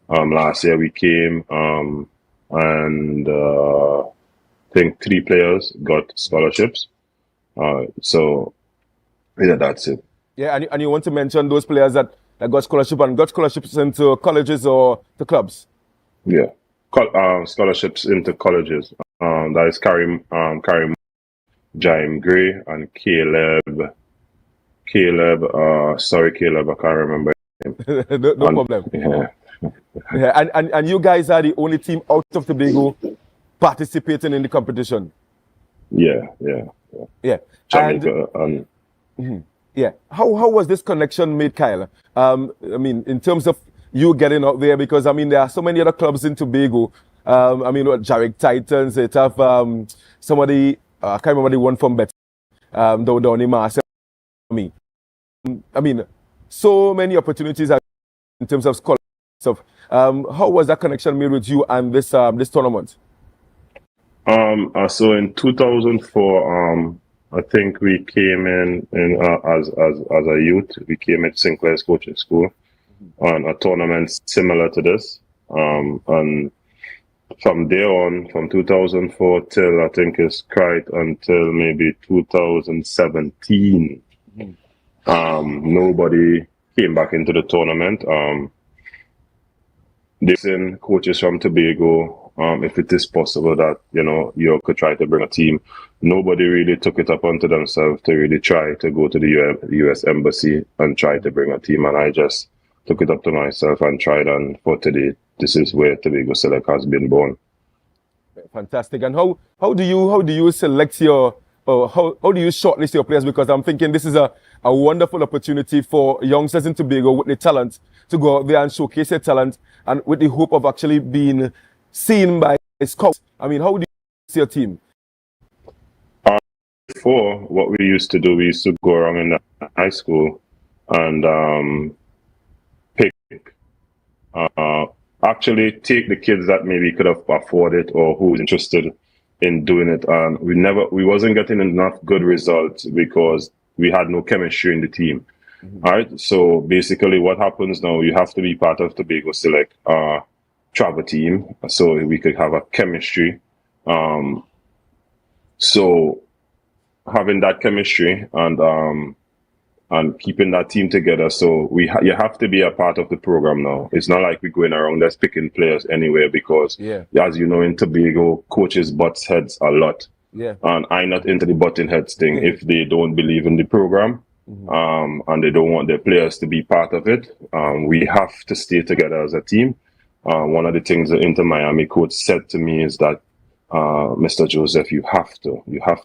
Last year we came and I think 3 players got scholarships. So yeah, that's it. Yeah, and you want to mention those players that got scholarship and got scholarships into colleges or to clubs? Yeah, scholarships into colleges. That is Karim, Jaime Gray, and Caleb. Sorry, Caleb, I can't remember him. no problem. Yeah. Yeah, and you guys are the only team out of Tobago participating in the competition. Yeah. Jamaica, yeah. How was this connection made, Kyle? I mean, in terms of you getting out there, because I mean there are so many other clubs in Tobago. I mean, Jarrick Titans. They have somebody. I can't remember the one from Better. Down in Marseille. I mean, so many opportunities in terms of scholarship stuff. How was that connection made with you and this tournament? So in 2004, I think we came in as a youth. We came at Sinclair's coaching school on a tournament similar to this. And from there on, from 2004 till I think it's quite until maybe 2017, nobody came back into the tournament. They send coaches from Tobago, if it is possible that, you know, you could try to bring a team. Nobody really took it up onto themselves to really try to go to the US Embassy and try to bring a team. And I just took it up to myself and tried, and for today, this is where Tobago Select has been born. Fantastic. And how do you select your, how do you shortlist your players? Because I'm thinking this is a wonderful opportunity for youngsters in Tobago with the talent to go out there and showcase their talent, and with the hope of actually being seen by scouts. I mean, how do you see your team? Before, what we used to do, we used to go around in the high school and actually take the kids that maybe could have afforded or who was interested in doing it. We wasn't getting enough good results because we had no chemistry in the team. All right. So basically what happens now, you have to be part of Tobago Select travel team so we could have a chemistry. So having that chemistry and keeping that team together. So you have to be a part of the program now. It's not like we're going around just picking players anywhere, because as you know, in Tobago, coaches butts heads a lot. Yeah. And I'm not into the butting heads thing. If they don't believe in the program, and they don't want their players to be part of it, we have to stay together as a team. One of the things the Inter Miami coach said to me is that, Mr. Joseph, you have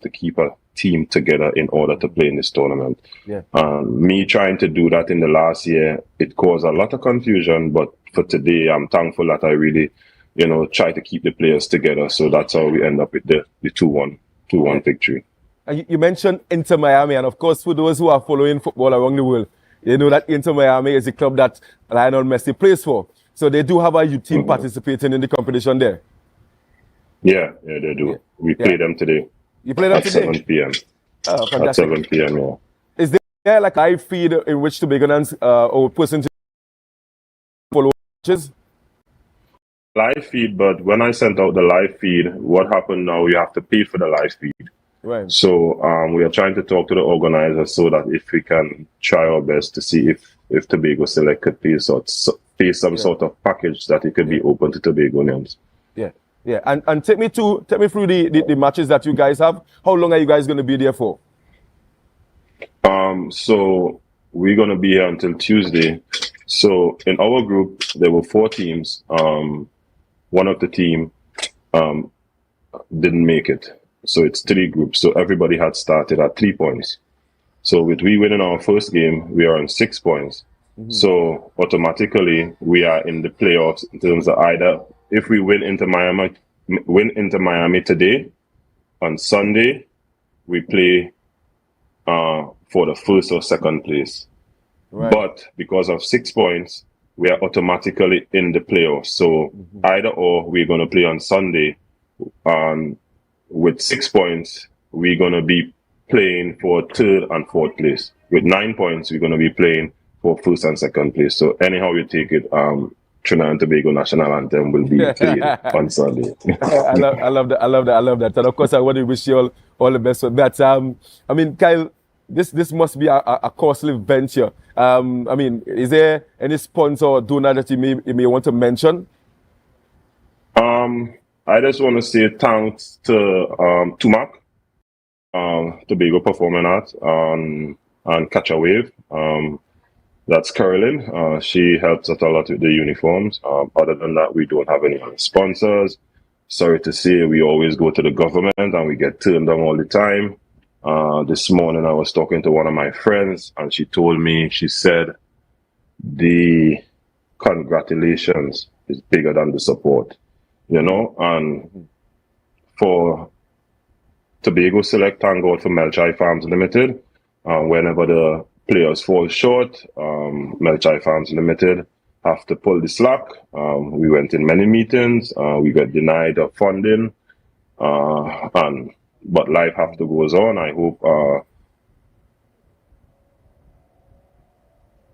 to keep a team together in order to play in this tournament. Yeah. Me trying to do that in the last year, it caused a lot of confusion, but for today, I'm thankful that I really, try to keep the players together. So that's how we end up with the 2-1 victory. You mentioned Inter Miami, and of course, for those who are following football around the world, you know that Inter Miami is the club that Lionel Messi plays for. So they do have a youth team participating in the competition there. Yeah, they do. We play them today. You play them at today? 7 p.m. Oh, fantastic. At 7 p.m., yeah. Is there like a live feed in which Tobagonians or person to follow matches? Live feed, but when I sent out the live feed, what happened now, you have to pay for the live feed. Right. So we are trying to talk to the organizers so that if we can try our best to see if Tobago Select could pay some sort of package that it could be open to Tobagonians. Yeah. And take me through the matches that you guys have. How long are you guys going to be there for? So we're going to be here until Tuesday. So in our group, there were 4 teams. One of the team didn't make it. So it's 3 groups. So everybody had started at 3 points. So with we winning our first game, we are on 6 points. So automatically we are in the playoffs in terms of either if we win into Miami today, on Sunday, we play for the first or second place. Right. But because of 6 points, we are automatically in the playoffs. So either or, we're going to play on Sunday. With 6 points, we're going to be playing for 3rd and 4th place. With 9 points, we're going to be playing for 1st and 2nd place. So anyhow you take it, Trinidad and Tobago national anthem will be played on Sunday. I love that. And of course, I want to wish you all the best with that. I mean, Kyle, this must be a costly venture. I mean, is there any sponsor or donor that you may want to mention? I just want to say thanks to Tumac, Tobago Performing Arts, and Catch a Wave. That's Carolyn. She helps us a lot with the uniforms. Other than that, we don't have any other sponsors. Sorry to say, we always go to the government and we get turned down all the time. This morning, I was talking to one of my friends and she told me, she said, the congratulations is bigger than the support, and for Tobago Select, thank God for Melchai Farms Limited. Whenever the players fall short, Melchai Farms Limited have to pull the slack. We went in many meetings, we got denied of funding, but life have to goes on. I hope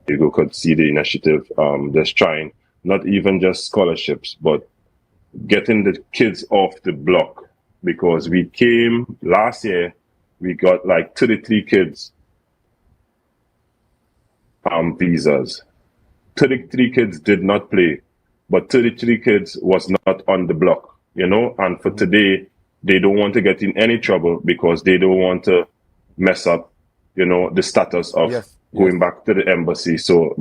you could see the initiative that's trying, not even just scholarships, but getting the kids off the block. Because we came last year, we got like 33 kids visas. 33 kids did not play, but 33 kids was not on the block, and for today, they don't want to get in any trouble because they don't want to mess up, the status of going back to the embassy. So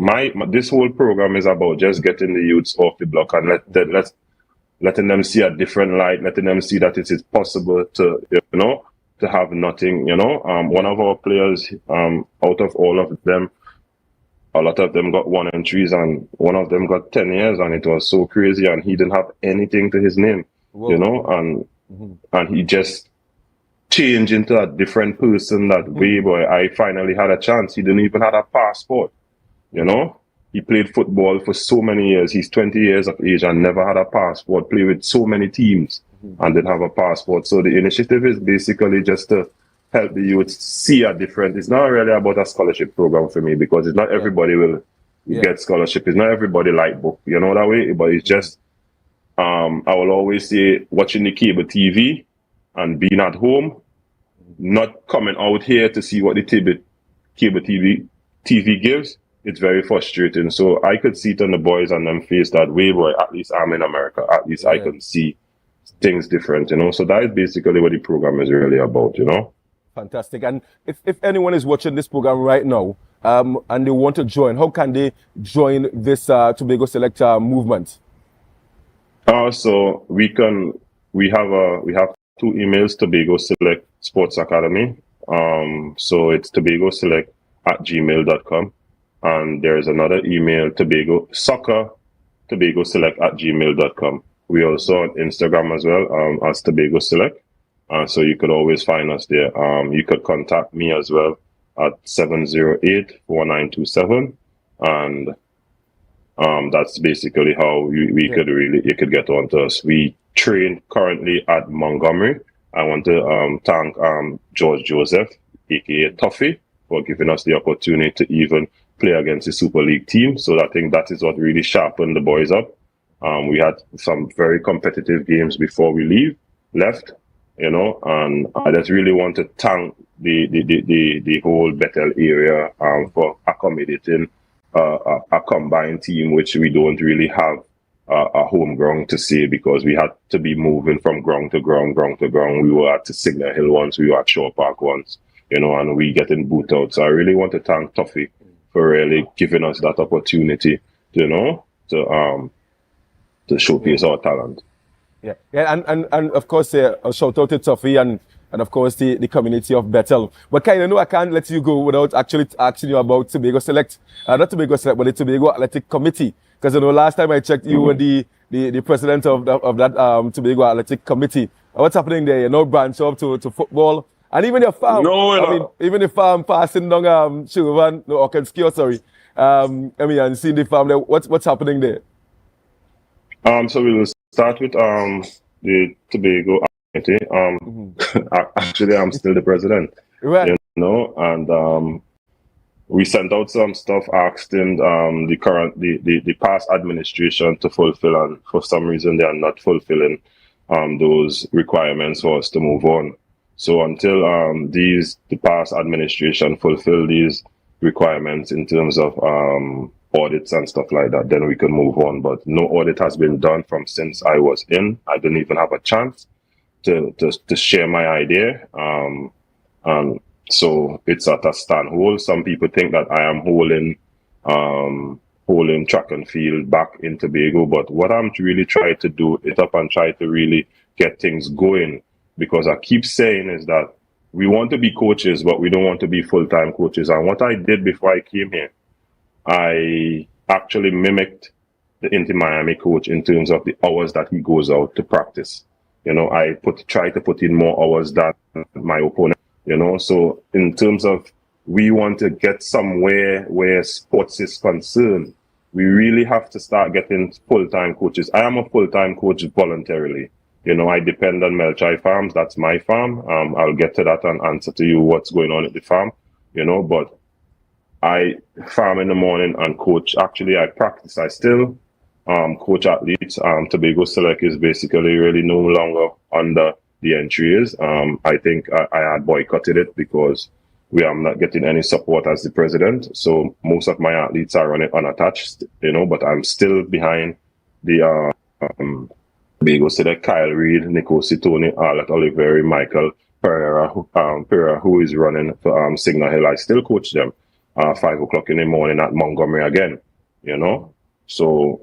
this whole program is about just getting the youths off the block and letting them see a different light, letting them see that it is possible to, to have nothing, One of our players, out of all of them, a lot of them got 1 and 3s and one of them got 10 years and it was so crazy and he didn't have anything to his name, and he just changed into a different person that way, boy, I finally had a chance. He didn't even have a passport, He played football for so many years. He's 20 years of age and never had a passport, played with so many teams and didn't have a passport. So the initiative is basically just to help the youth see a different. It's not really about a scholarship program for me because it's not everybody will get scholarship. It's not everybody like book, that way, but it's just, I will always say watching the cable TV and being at home, not coming out here to see what the cable TV gives. It's very frustrating. So I could see it on the boys and them face that way, boy, at least I'm in America. At least I can see things different, So that is basically what the program is really about, Fantastic. And if anyone is watching this program right now and they want to join, how can they join this Tobago Select movement? So we have 2 emails, Tobago Select Sports Academy So it's tobagoselect@gmail.com. And there's another email, tobagoselect@gmail.com. We also on Instagram as well, as Tobago Select. So you could always find us there. You could contact me as well at 708-4927. And that's basically how you could get onto us. We train currently at Montgomery. I want to thank George Joseph, aka Tuffy, for giving us the opportunity to even play against the Super League team. So I think that is what really sharpened the boys up. We had some very competitive games before we left, and I just really want to thank the whole Bethel area for accommodating a combined team, which we don't really have a home ground to say, because we had to be moving from ground to ground. We were at Signal Hill once, we were at Shaw Park once, and we getting boot out. So I really want to thank Tuffy for really giving us that opportunity, to showcase our talent. Yeah, and of course, a shout out to Tuffy and of course the community of Bethel. But kind of I can't let you go without actually asking you about Tobago Select, not Tobago Select, but the Tobago Athletic Committee. Because last time I checked, you were the president of that Tobago Athletic Committee. What's happening there? You know, branch up to football and even your farm. Even the farm passing down Chilvan, Orchidski, sorry. And seeing the farm there. What's happening there? So we'll start with the Tobago Committee. Actually, I'm still the president. Right. And we sent out some stuff asking the past administration to fulfill, and for some reason they are not fulfilling those requirements for us to move on. So until the past administration fulfill these requirements in terms of audits and stuff like that, then we can move on. But no audit has been done from since I was in. I didn't even have a chance to share my idea. And so it's at a standhold. Some people think that I am holding track and field back in Tobago, but what I'm really trying to do is try to really get things going, because I keep saying is that we want to be coaches, but we don't want to be full-time coaches. And what I did before I came here, I actually mimicked the Inter Miami coach in terms of the hours that he goes out to practice. I try to put in more hours than my opponent. So in terms of we want to get somewhere where sports is concerned, we really have to start getting full-time coaches. I am a full-time coach voluntarily. I depend on Melchai Farms. That's my farm. I'll get to that and answer to you what's going on at the farm, but I farm in the morning and coach. Actually, I practice. I still coach athletes. Tobago Select is basically really no longer under the entries. I think I had boycotted it because we are not getting any support as the president. So most of my athletes are running unattached, but I'm still behind the Tobago Select, Kyle Reed, Nico Citoni, Arlette Oliveri, Michael Pereira, who is running for Signal Hill. I still coach them 5 o'clock in the morning at Montgomery again, So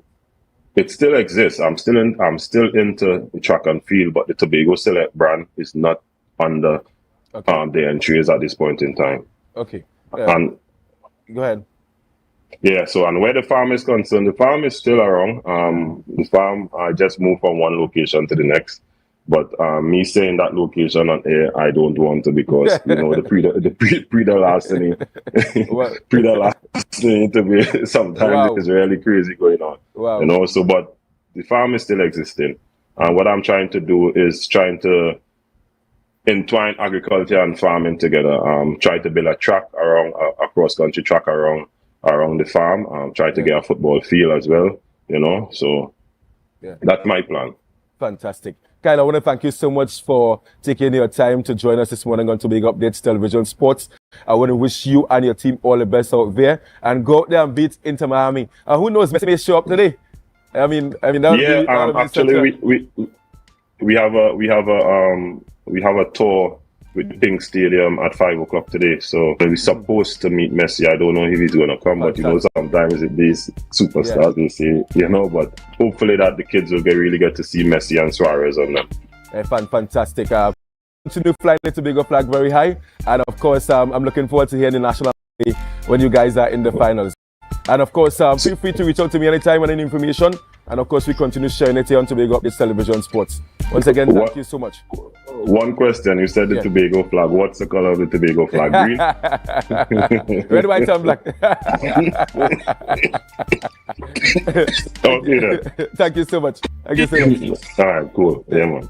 it still exists. I'm still into the track and field, but the Tobago Select brand is not under the entries at this point in time. Okay. And go ahead. Yeah, so and where the farm is concerned, the farm is still around. The farm, I just moved from one location to the next. But me saying that location on air, I don't want to, because the pre-larceny to be sometimes is really crazy going on. Wow. So but the farm is still existing. And what I'm trying to do is trying to entwine agriculture and farming together. Try to build a track around a cross-country track around the farm. Try to get a football field as well. So that's my plan. Fantastic. Kyle, I want to thank you so much for taking your time to join us this morning on Tobago Updates Television Sports. I want to wish you and your team all the best out there, and go out there and beat Inter Miami. And who knows, maybe show up today. Actually, we have a tour with Pink Stadium at 5 o'clock today. So we're supposed to meet Messi. I don't know if he's going to come, but sometimes these superstars, they say, but hopefully that the kids will really get to see Messi and Suarez on them. Fantastic. continue flying the Tobago flag very high. And of course, I'm looking forward to hearing the national day when you guys are in the finals. And of course, feel free to reach out to me anytime with any information. And of course, we continue sharing it here on Tobago Updates Television Sports. Once again, thank you so much. One question. You said the Tobago flag. What's the color of the Tobago flag? Green? Red, white, and black. Okay, then. Thank you so much. Thank you so much. All right, cool. Yeah, man.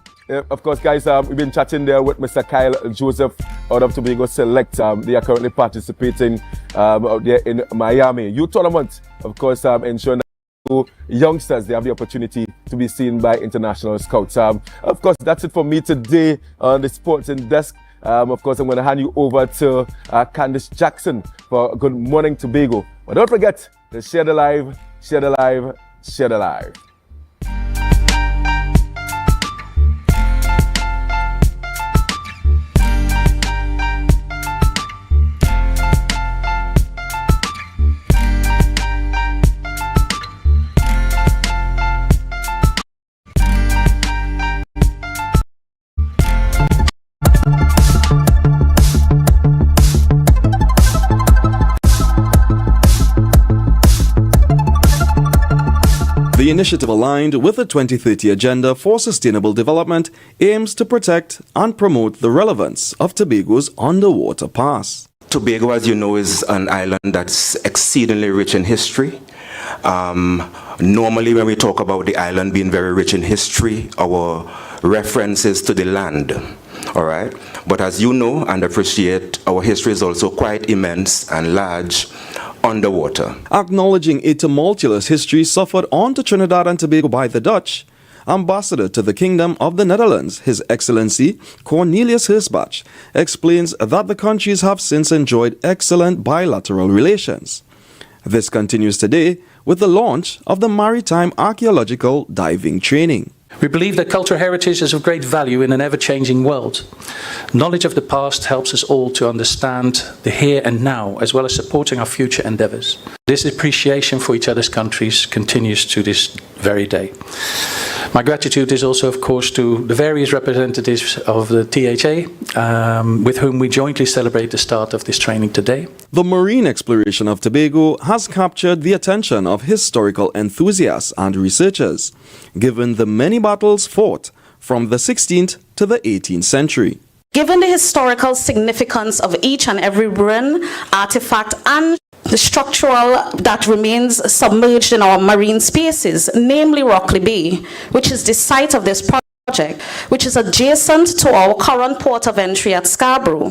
Of course, guys, we've been chatting there with Mr. Kyle Joseph out of Tobago Select. They are currently participating out there in Miami. Youth tournament, of course, ensuring that youngsters, they have the opportunity to be seen by international scouts. Of course, that's it for me today on the Sporting Desk. Of course, I'm going to hand you over to Candice Jackson for Good Morning Tobago. But don't forget to share the live, share the live, share the live. The initiative, aligned with the 2030 Agenda for Sustainable Development, aims to protect and promote the relevance of Tobago's underwater past. Tobago, as you know, is an island that's exceedingly rich in history. Normally, when we talk about the island being very rich in history, our reference is to the land. All right? But as you know and appreciate, our history is also quite immense and large underwater. Acknowledging a tumultuous history suffered onto Trinidad and Tobago by the Dutch, Ambassador to the Kingdom of the Netherlands, His Excellency Cornelius Hirschbach, explains that the countries have since enjoyed excellent bilateral relations. This continues today with the launch of the Maritime Archaeological Diving Training. We believe that cultural heritage is of great value in an ever-changing world. Knowledge of the past helps us all to understand the here and now, as well as supporting our future endeavours. This appreciation for each other's countries continues to this very day. My gratitude is also, of course, to the various representatives of the THA, with whom we jointly celebrate the start of this training today. The marine exploration of Tobago has captured the attention of historical enthusiasts and researchers, given the many battles fought from the 16th to the 18th century. Given the historical significance of each and every ruin, artifact, and the structural that remains submerged in our marine spaces, namely Rockley Bay, which is the site of this project, which is adjacent to our current port of entry at Scarborough.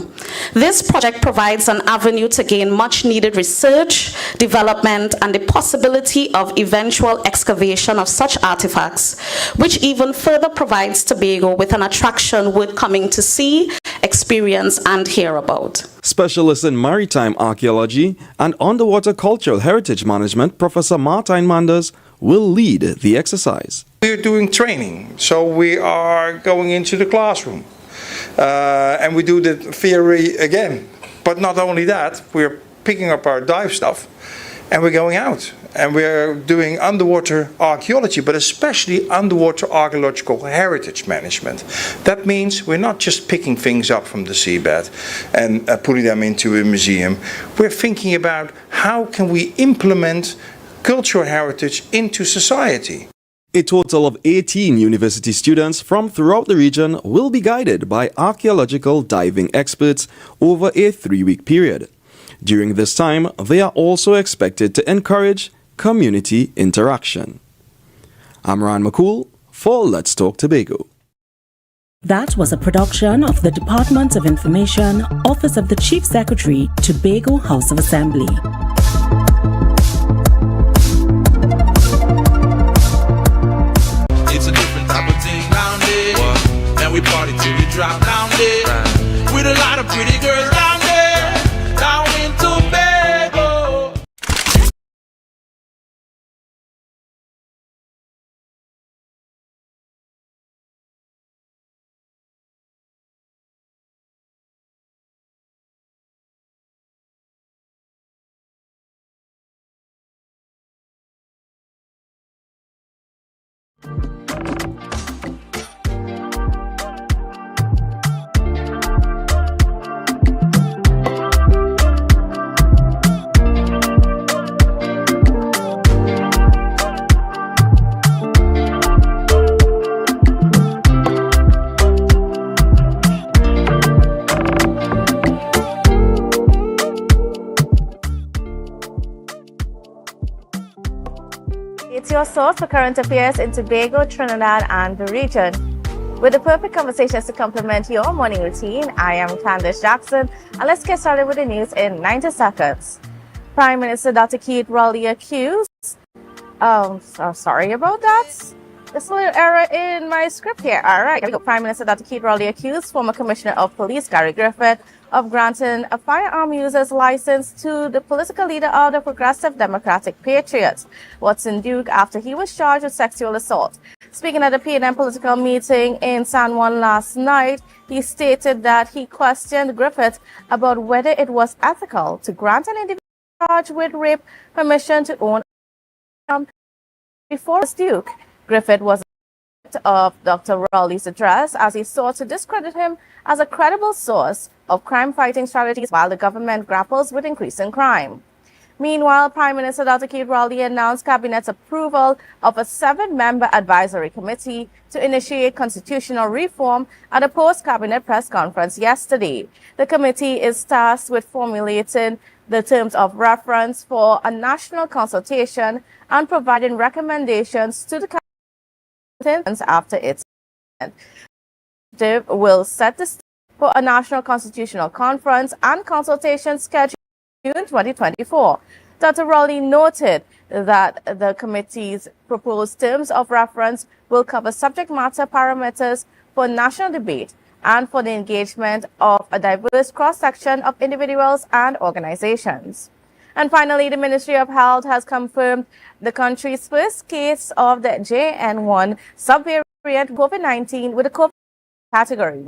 This project provides an avenue to gain much needed research, development, and the possibility of eventual excavation of such artifacts, which even further provides Tobago with an attraction worth coming to see, experience, and hear about. Specialist in maritime archaeology and underwater cultural heritage management, Professor Martijn Manders, will lead the exercise. We're doing training, so we are going into the classroom and we do the theory again. But not only that, we're picking up our dive stuff and we're going out and we're doing underwater archaeology, but especially underwater archaeological heritage management. That means we're not just picking things up from the seabed and putting them into a museum. We're thinking about how can we implement cultural heritage into society. A total of 18 university students from throughout the region will be guided by archaeological diving experts over a 3-week period. During this time, they are also expected to encourage community interaction. I'm Ryan McCool for Let's Talk Tobago. That was a production of the Department of Information, Office of the Chief Secretary, Tobago House of Assembly. We party till we drop down there with a lot of pretty girls down there, down in Tobago. your source for current affairs in Tobago, Trinidad, and the region. With the perfect conversations to complement your morning routine, I am Candice Jackson, and let's get started with the news in 90 seconds. Prime Minister Dr. Keith Rowley accused... sorry about that. There's a little error in my script here. All right, here we go. Prime Minister Dr. Keith Rowley accused former Commissioner of Police Gary Griffith of granting a firearm user's license to the political leader of the Progressive Democratic Patriots, Watson Duke, after he was charged with sexual assault. Speaking at the PNM political meeting in San Juan last night, he stated that he questioned Griffith about whether it was ethical to grant an individual charged with rape permission to own a firearm before Duke. Griffith was of Dr. Rowley's address as he sought to discredit him as a credible source of crime-fighting strategies while the government grapples with increasing crime. Meanwhile, Prime Minister Dr. Keith Rowley announced Cabinet's approval of a 7-member advisory committee to initiate constitutional reform at a post-Cabinet press conference yesterday. The committee is tasked with formulating the terms of reference for a national consultation and providing recommendations to the Cabinet after its will set the stage for a national constitutional conference and consultation scheduled in June 2024. Dr. Rowley noted that the committee's proposed terms of reference will cover subject matter parameters for national debate and for the engagement of a diverse cross-section of individuals and organizations. And finally, the Ministry of Health has confirmed the country's first case of the JN1 subvariant COVID-19 with a COVID category.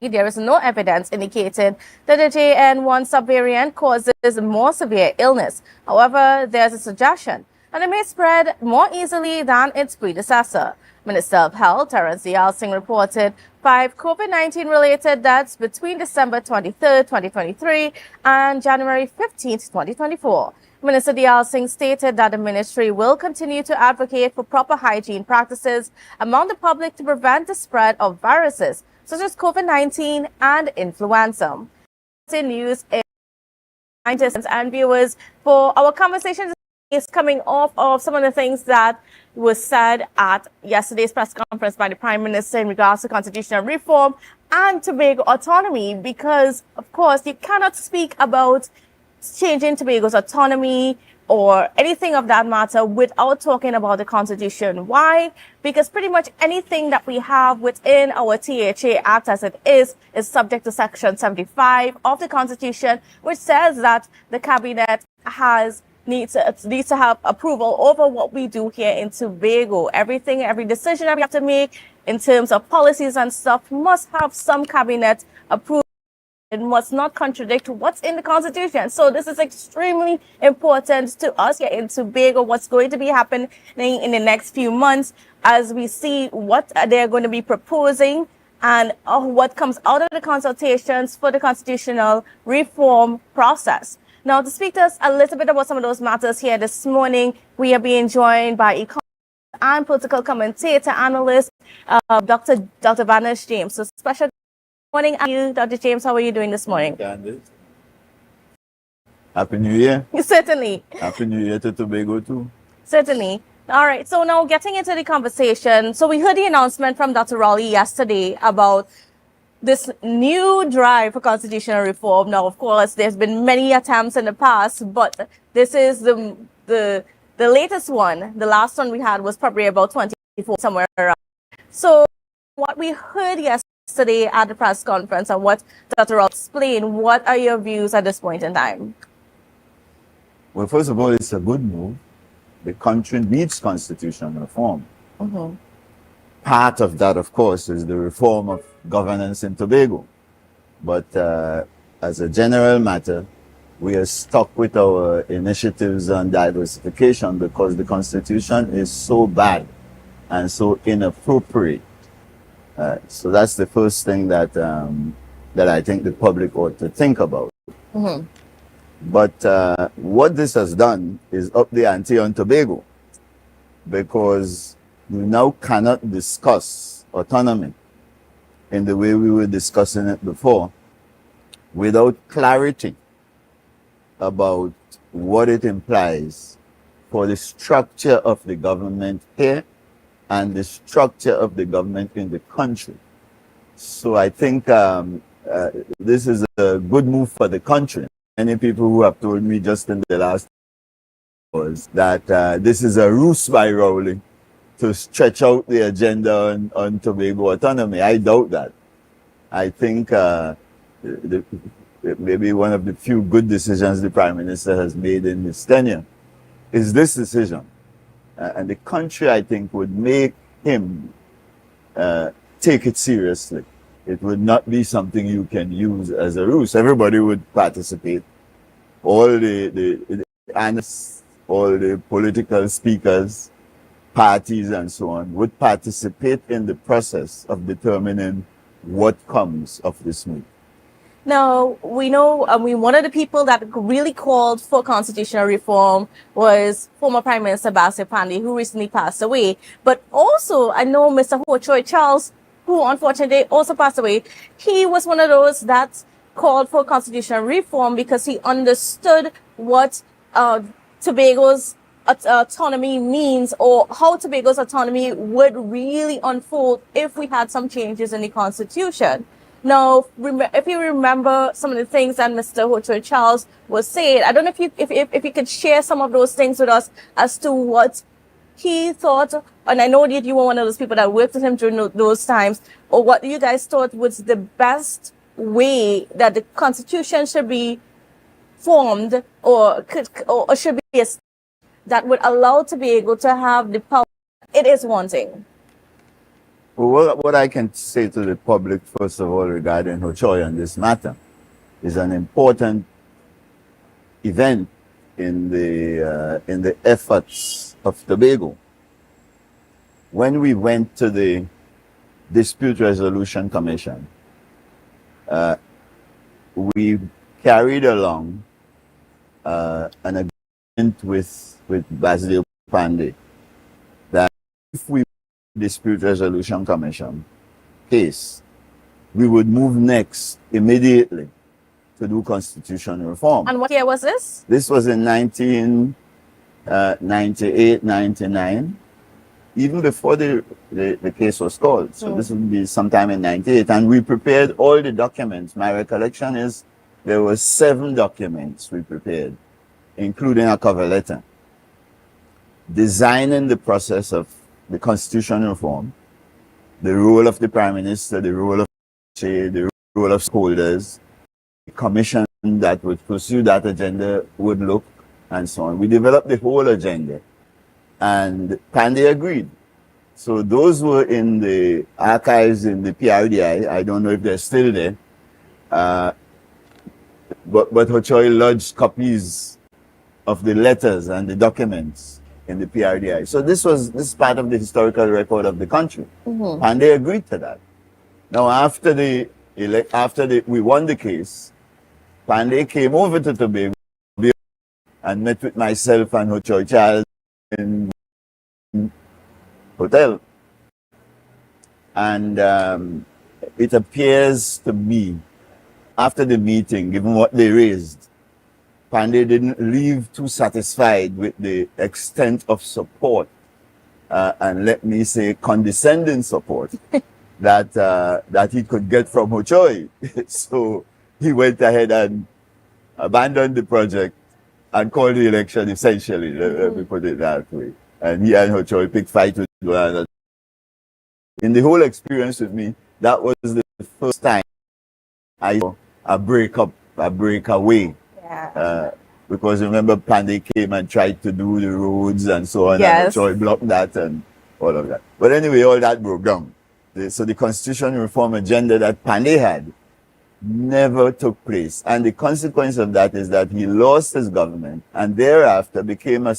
There is no evidence indicating that the JN1 subvariant causes more severe illness. However, there's a suggestion that it may spread more easily than its predecessor. Minister of Health Terence Singh reported 5 COVID-19 related deaths between December 23, 2023 and January 15, 2024. Minister Singh stated that the ministry will continue to advocate for proper hygiene practices among the public to prevent the spread of viruses such as COVID-19 and influenza. News and viewers, for our conversation is coming off of some of the things that was said at yesterday's press conference by the Prime Minister in regards to constitutional reform and Tobago autonomy, because, of course, you cannot speak about changing Tobago's autonomy or anything of that matter without talking about the Constitution. Why? Because pretty much anything that we have within our THA Act as it is subject to Section 75 of the Constitution, which says that the Cabinet needs to have approval over what we do here in Tobago. Every decision that we have to make in terms of policies and stuff must have some Cabinet approval. It must not contradict what's in the Constitution. So this is extremely important to us here in Tobago, what's going to be happening in the next few months as we see what they're going to be proposing and what comes out of the consultations for the constitutional reform process. Now, to speak to us a little bit about some of those matters here this morning, we are being joined by economist and political commentator analyst, Dr. Vanish James. So special morning to you, Dr. James. How are you doing this morning? Happy New Year. Certainly. Happy New Year to Tobago too. Certainly. All right. So now getting into the conversation. So we heard the announcement from Dr. Rowley yesterday about this new drive for constitutional reform. Now, of course, there's been many attempts in the past, but this is the latest one. The last one we had was probably about 24, somewhere around. So what we heard yesterday at the press conference and what Dr. Rowley explained, what are your views at this point in time? Well, first of all, it's a good move. The country needs constitutional reform. Mm-hmm. Part of that, of course, is the reform of governance in Tobago. But as a general matter, we are stuck with our initiatives on diversification because the Constitution is so bad and so inappropriate. So that's the first thing that that I think the public ought to think about. Mm-hmm. But what this has done is up the ante on Tobago, because we now cannot discuss autonomy in the way we were discussing it before without clarity about what it implies for the structure of the government here and the structure of the government in the country. So I think this is a good move for the country. Many people who have told me just in the last was that this is a ruse by Rowley to stretch out the agenda on Tobago autonomy. I doubt that. I think maybe one of the few good decisions the Prime Minister has made in his tenure is this decision. And the country, I think, would make him take it seriously. It would not be something you can use as a ruse. Everybody would participate. All the analysts, all the political speakers, parties and so on would participate in the process of determining what comes of this move. Now, we know, one of the people that really called for constitutional reform was former Prime Minister Bassir Pandey, who recently passed away. But also, I know Mr. Ho Choi Charles, who unfortunately also passed away. He was one of those that called for constitutional reform because he understood what Tobago's autonomy means, or how Tobago's autonomy would really unfold if we had some changes in the constitution. Now, if you remember some of the things that Mr. Ho Choi Charles was saying, I don't know if you could share some of those things with us as to what he thought, and I know that you were one of those people that worked with him during those times, or what you guys thought was the best way that the constitution should be formed, or should be that would allow Tobago to have the power it is wanting. Well, what I can say to the public, first of all, regarding Ho Choi on this matter, is an important event in the efforts of Tobago. When we went to the Dispute Resolution Commission, we carried along an agreement with Bassir Pandey that if we Dispute Resolution Commission case, we would move next immediately to do constitutional reform. And what year was this? This was in 1998, 99, even before the case was called. So this would be sometime in 98. And we prepared all the documents. My recollection is there were 7 documents we prepared, including a cover letter, designing the process of the constitutional reform, the role of the Prime Minister, the role of the role of stakeholders, the commission that would pursue that agenda would look, and so on. We developed the whole agenda, and Pandey agreed. So those were in the archives in the PRDI. I don't know if they're still there, but Ho Choi lodged copies of the letters and the documents in the PRDI. So this is part of the historical record of the country. And they agreed to that. Now after we won the case, Pandey came over to Tobago and met with myself and Ho Choi Charles in hotel. And it appears to me, after the meeting, given what they raised, Pandey didn't leave too satisfied with the extent of support, and let me say condescending support, that he could get from Ho Choi. So he went ahead and abandoned the project and called the election, essentially, let me put it that way. And he and Ho Choi picked fight with one another. In the whole experience with me, that was the first time I saw a breakaway. Because remember, Pandey came and tried to do the roads and so on, and Ho Choi blocked that and all of that. But anyway, all that broke down. So the constitutional reform agenda that Pandey had never took place. And the consequence of that is that he lost his government and thereafter became a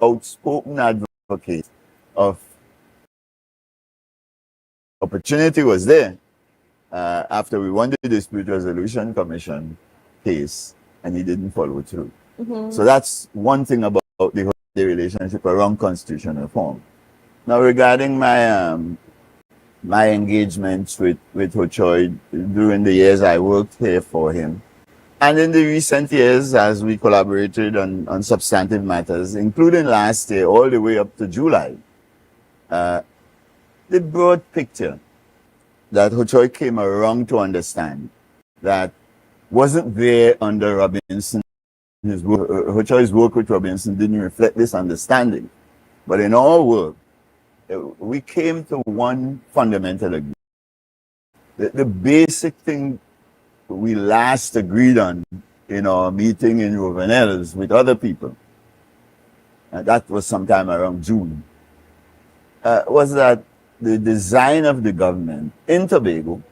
outspoken advocate of opportunity was there after we won the Dispute Resolution Commission case, and he didn't follow through. So that's one thing about the relationship around constitutional reform. Now, regarding my engagements with Ho Choi during the years I worked here for him, And in the recent years, as we collaborated on substantive matters, including last year all the way up to July, the broad picture that Hochoy came around to understand that wasn't there under Robinson. Hochoy's work with Robinson didn't reflect this understanding. But in our work, we came to one fundamental agreement. The basic thing we last agreed on in our meeting in Rovenels with other people, and that was sometime around June, was that the design of the government in Tobago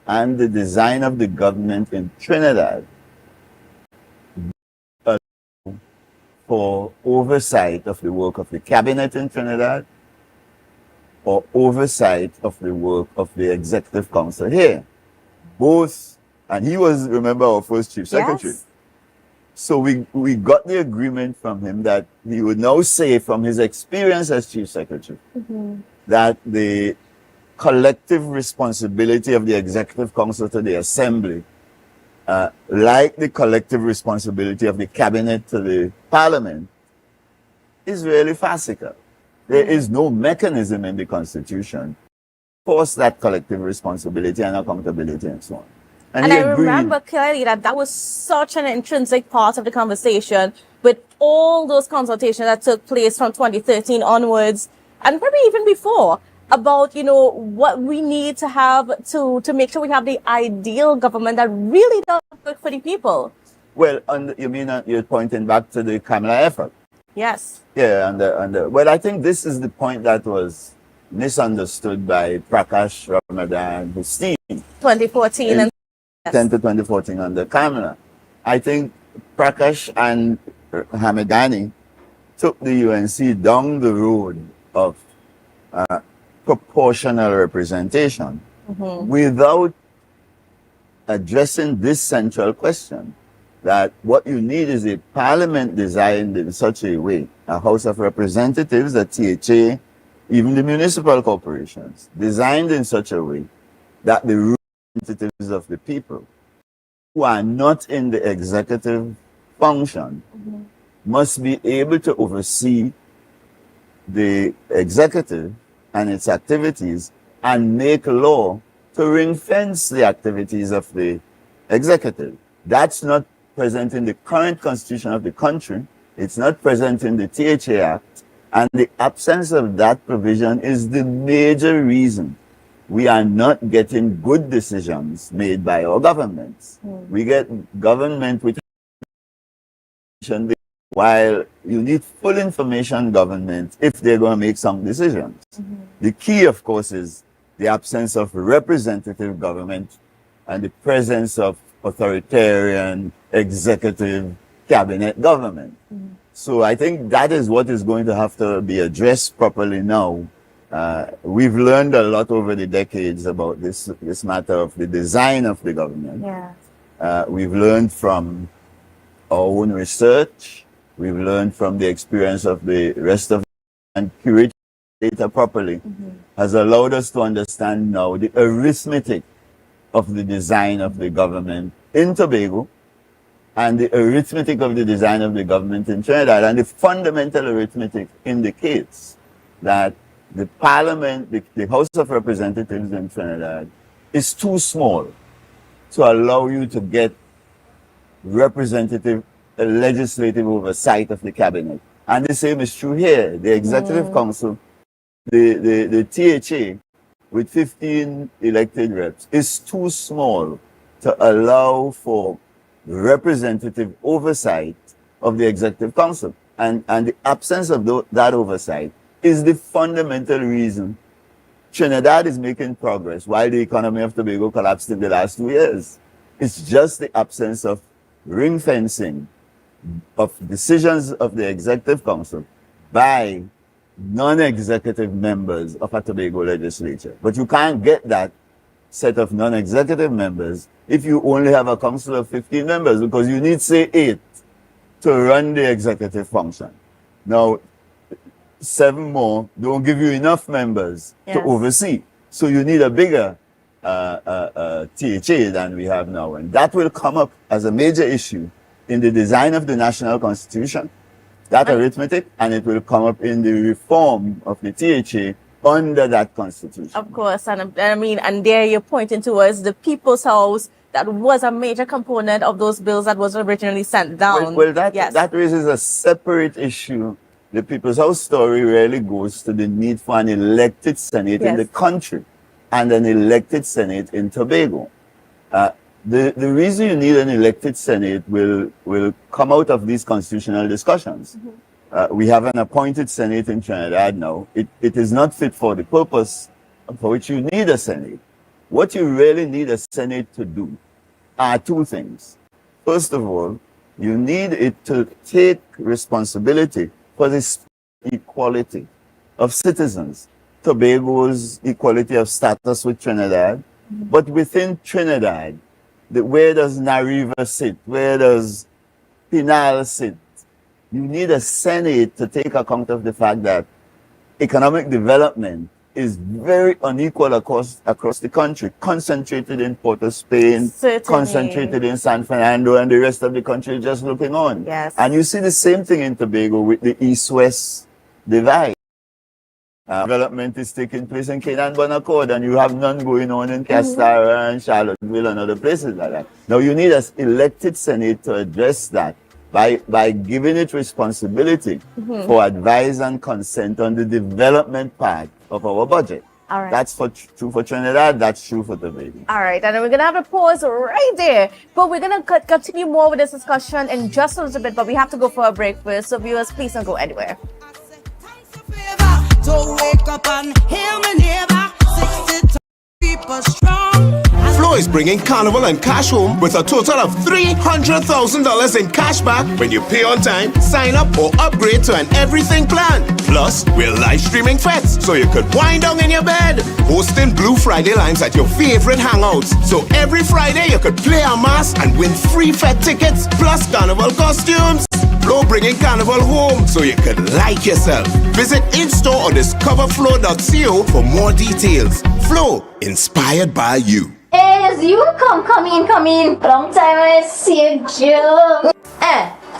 and the design of the government in Trinidad for oversight of the work of the cabinet in Trinidad or oversight of the work of the executive council here. Both, and he was, remember, our first chief secretary. Yes. So we got the agreement from him that he would now say from his experience as chief secretary that the collective responsibility of the executive council to the assembly, like the collective responsibility of the cabinet to the parliament, is really farcical. There is no mechanism in the constitution to force that collective responsibility and accountability and so on. And he I agreed. remember clearly that was such an intrinsic part of the conversation with all those consultations that took place from 2013 onwards, and probably even before, about, you know, what we need to have to make sure we have the ideal government that really does work for the people. Well, you mean you're pointing back to the Kamala effort? Yes. Yeah, well, I think this is the point that was misunderstood by Prakash, Ramadan, Hussein. 2014 and 10 to 2014 under Kamala. I think Prakash and Hamidani took the UNC down the road of proportional representation without addressing this central question, that what you need is a parliament designed in such a way, a House of Representatives, a THA, even the municipal corporations, designed in such a way that the representatives of the people who are not in the executive function must be able to oversee the executive and its activities and make law to ring-fence the activities of the executive. That's not present in the current constitution of the country. It's not present in the THA Act. And the absence of that provision is the major reason we are not getting good decisions made by our governments. We get government with information, while you need full information government if they're going to make some decisions. The key, of course, is the absence of representative government and the presence of authoritarian executive cabinet government. So I think that is what is going to have to be addressed properly now. We've learned a lot over the decades about this matter of the design of the government. We've learned from our own research. We've learned from the experience of the rest of and curating data properly has allowed us to understand now the arithmetic of the design of the government in Tobago and the arithmetic of the design of the government in Trinidad. And the fundamental arithmetic indicates that the parliament, the House of Representatives in Trinidad is too small to allow you to get representative legislative oversight of the cabinet. And the same is true here. The Executive Council, the THA, with 15 elected reps, is too small to allow for representative oversight of the Executive Council. And the absence of that oversight is the fundamental reason Trinidad is making progress while the economy of Tobago collapsed in the last 2 years. It's just the absence of ring fencing of decisions of the Executive Council by non-executive members of a Tobago legislature. But you can't get that set of non-executive members if you only have a council of 15 members, because you need, say, 8 to run the executive function. Now, 7 more don't give you enough members to oversee. So you need a bigger THA than we have now. And that will come up as a major issue in the design of the national constitution, that arithmetic, and it will come up in the reform of the THA under that constitution. Of course, and I mean, and there you're pointing towards the People's House that was a major component of those bills that was originally sent down. Well, that raises a separate issue. The People's House story really goes to the need for an elected Senate in the country and an elected Senate in Tobago. The reason you need an elected Senate will come out of these constitutional discussions. We have an appointed Senate in Trinidad now. It is not fit for the purpose for which you need a Senate. What you really need a Senate to do are two things. First of all, you need it to take responsibility for this equality of citizens. Tobago's equality of status with Trinidad, but within Trinidad, where does Nariva sit? Where does Pinal sit? You need a Senate to take account of the fact that economic development is very unequal across the country, concentrated in Port of Spain, concentrated in San Fernando, and the rest of the country is just looking on. Yes. And you see the same thing in Tobago with the East-West divide. Development is taking place in Canaan Bonaccord, and you have none going on in Castara and Charlottesville and other places like that. Now you need an elected Senate to address that by giving it responsibility for advice and consent on the development part of our budget. All right. That's true for Trinidad, that's true for Tobago. All right, and then we're going to have a pause right there. But we're going to continue more with this discussion in just a little bit, but we have to go for a break first. So viewers, please don't go anywhere. So wake up and hear me neighbor. 60 people strong. Flo is bringing Carnival and cash home with a total of $300,000 in cash back when you pay on time, sign up, or upgrade to an everything plan. Plus, we're live streaming fets so you could wind down in your bed. Hosting Blue Friday lines at your favorite hangouts. So every Friday you could play a mass and win free fet tickets plus Carnival costumes. Flo bringing Carnival home so you could like yourself. Visit in-store or discoverflo.co for more details. Flo, inspired by you. Hey, it's you. Come in. Long time I see you.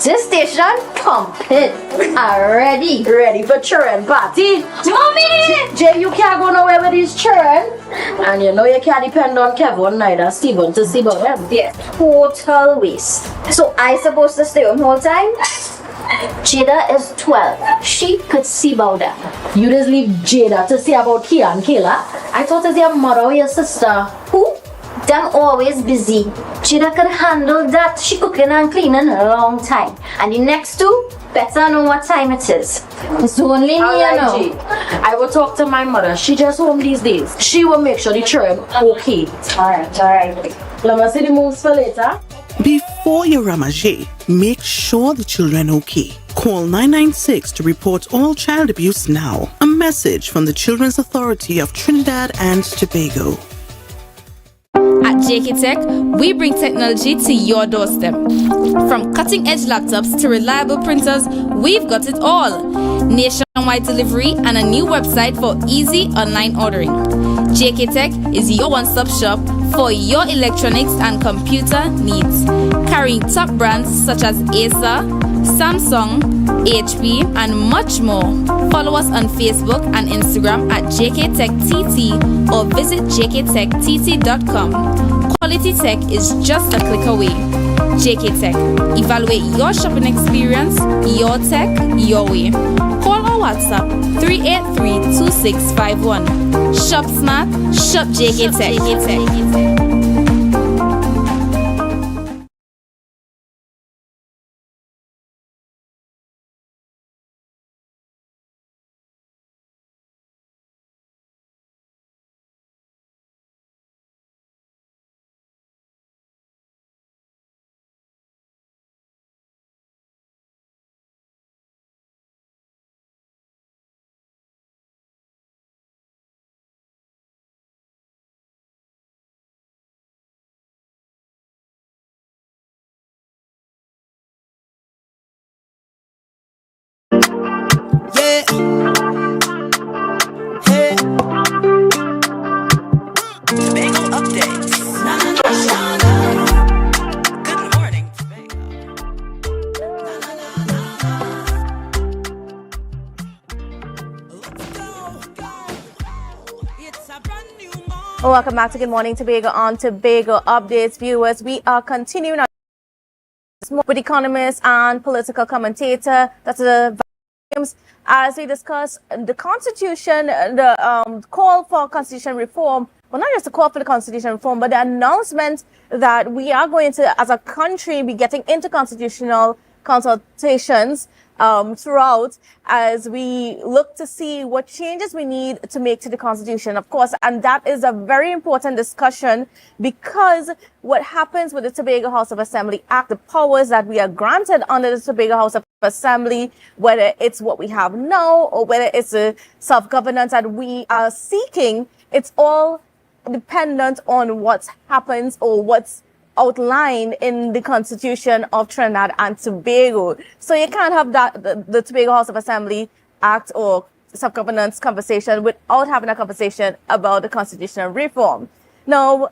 This station complete. Ready for children party. Mommy! Jay, you can't go nowhere with these children. And you know you can't depend on Kevin neither Stephen to see about them. Yeah, total waste. So I supposed to stay home whole time? Jada is 12. She could see about that. You just leave Jada to see about Kia and Kayla? I thought it's your mother or your sister. Who? Them always busy. Jada could handle that. She cooking and cleaning a long time. And the next two, better know what time it is. It's only me, you know. I will talk to my mother. She just home these days. She will make sure the children okay. Alright. Let me see the moves for later. Before you ramage, make sure the children okay. Call 996 to report all child abuse now. A message from the Children's Authority of Trinidad and Tobago. At JK Tech, we bring technology to your doorstep. From cutting-edge laptops to reliable printers, we've got it all. Nationwide delivery and a new website for easy online ordering. JK Tech is your one-stop shop for your electronics and computer needs. Carrying top brands such as Acer, Samsung, HP, and much more. Follow us on Facebook and Instagram at JKTechTT or visit jktechtt.com. Quality tech is just a click away. JK Tech. Evaluate your shopping experience, your tech, your way. Call or WhatsApp 383-2651. Shop smart, shop JK Tech. Welcome back to Good Morning Tobago on Tobago Updates. Viewers, we are continuing our with economist and political commentator Dr. James as we discuss the Constitution, the call for Constitution reform. Well, not just the call for the Constitution reform, but the announcement that we are going to, as a country, be getting into constitutional consultations throughout as we look to see what changes we need to make to the Constitution, of course. And that is a very important discussion because what happens with the Tobago House of Assembly Act, the powers that we are granted under the Tobago House of Assembly, whether it's what we have now or whether it's a self-governance that we are seeking, it's all dependent on what happens or what's outlined in the Constitution of Trinidad and Tobago. So you can't have that the Tobago House of Assembly Act or self-governance conversation without having a conversation about the constitutional reform. Now,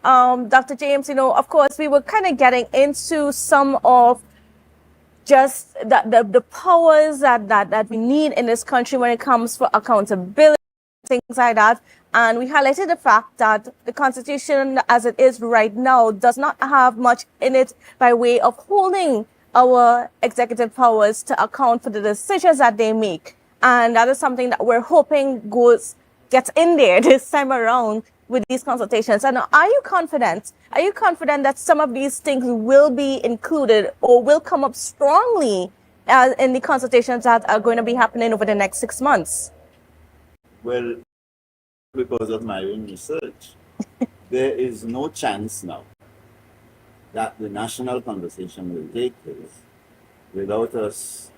Dr. James, of course, we were kind of getting into some of just the powers that we need in this country when it comes for accountability, things like that. And we highlighted the fact that the Constitution as it is right now does not have much in it by way of holding our executive powers to account for the decisions that they make. And that is something that we're hoping gets in there this time around with these consultations. And are you confident that some of these things will be included or will come up strongly in the consultations that are going to be happening over the next 6 months? Well, because of my own research, there is no chance now that the national conversation will take place without us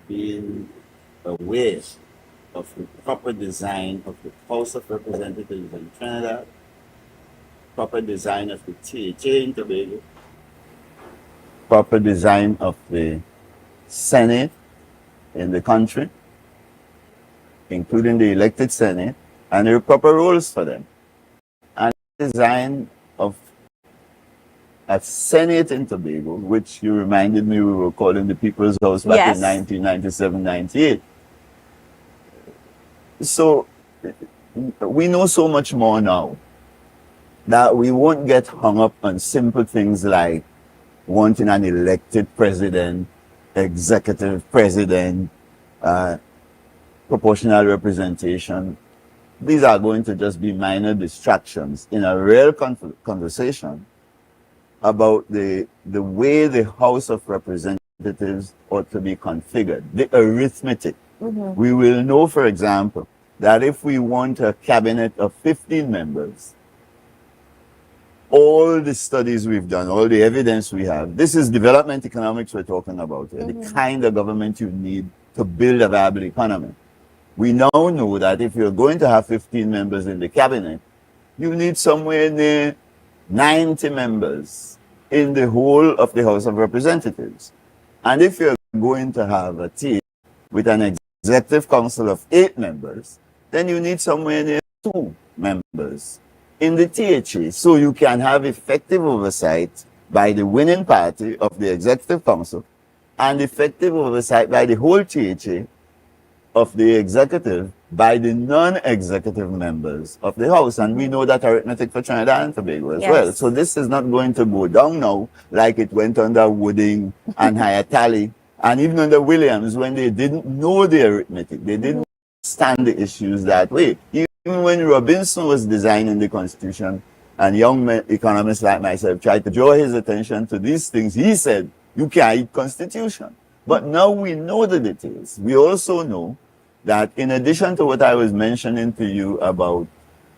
being aware of the proper design of the House of Representatives in Trinidad, proper design of the THA in Tobago, proper design of the Senate in the country, including the elected Senate, and there are proper roles for them. And design of a Senate in Tobago, which you reminded me we were calling the People's House back in 1997-98. So we know so much more now that we won't get hung up on simple things like wanting an elected president, executive president, proportional representation. These are going to just be minor distractions in a real conversation about the way the House of Representatives ought to be configured, the arithmetic. Mm-hmm. We will know, for example, that if we want a cabinet of 15 members, all the studies we've done, all the evidence we have, this is development economics we're talking about here, the kind of government you need to build a viable economy. We now know that if you're going to have 15 members in the cabinet, you need somewhere near 90 members in the whole of the House of Representatives. And if you're going to have a team with an executive council of 8 members, then you need somewhere near 2 members in the THA, so you can have effective oversight by the winning party of the executive council and effective oversight by the whole THA of the executive by the non-executive members of the House. And we know that arithmetic for Trinidad and Tobago as well. So this is not going to go down now like it went under Wooding and Hayatali and even under Williams when they didn't know the arithmetic. They didn't understand the issues that way. Even when Robinson was designing the Constitution and young economists like myself tried to draw his attention to these things, he said, you can't eat Constitution. But now we know the details. We also know that in addition to what I was mentioning to you about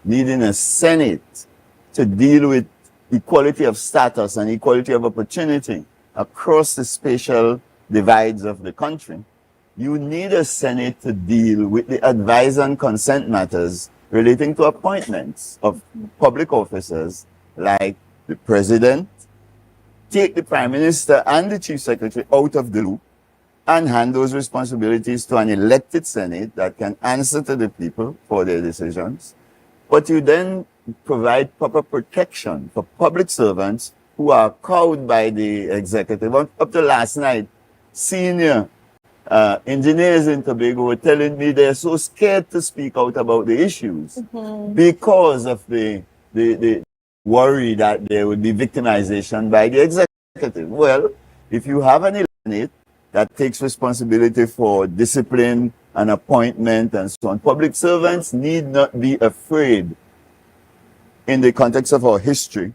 needing a Senate to deal with equality of status and equality of opportunity across the spatial divides of the country, you need a Senate to deal with the advice and consent matters relating to appointments of public officers like the president, take the prime minister and the chief secretary out of the loop, and hand those responsibilities to an elected Senate that can answer to the people for their decisions. But you then provide proper protection for public servants who are cowed by the executive. Up to last night, senior engineers in Tobago were telling me they're so scared to speak out about the issues because of the worry that there would be victimization by the executive. Well, if you have an elite that takes responsibility for discipline and appointment and so on, public servants need not be afraid in the context of our history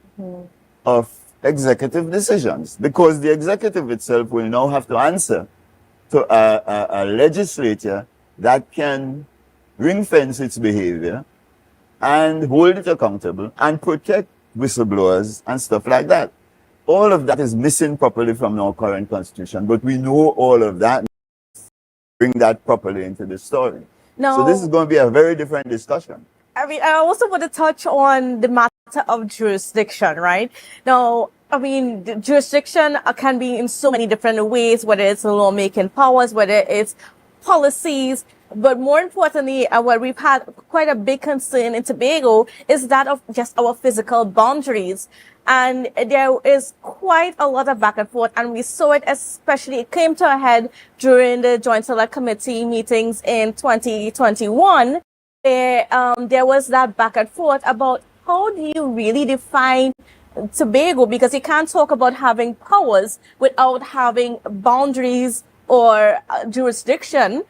of executive decisions, because the executive itself will now have to answer to a legislature that can ring fence its behavior and hold it accountable and protect whistleblowers and stuff like that. All of that is missing properly from our current constitution, but we know all of that. Bring that properly into the story. No. So this is going to be a very different discussion. I mean, I also want to touch on the matter of jurisdiction, right? Now, I mean, the jurisdiction can be in so many different ways, whether it's lawmaking powers, whether it's policies, but more importantly, what we've had quite a big concern in Tobago is that of just our physical boundaries. And there is quite a lot of back and forth, and we saw it, especially it came to a head during the Joint Select Committee meetings in 2021. There was that back and forth about how do you really define Tobago, because you can't talk about having powers without having boundaries or jurisdiction,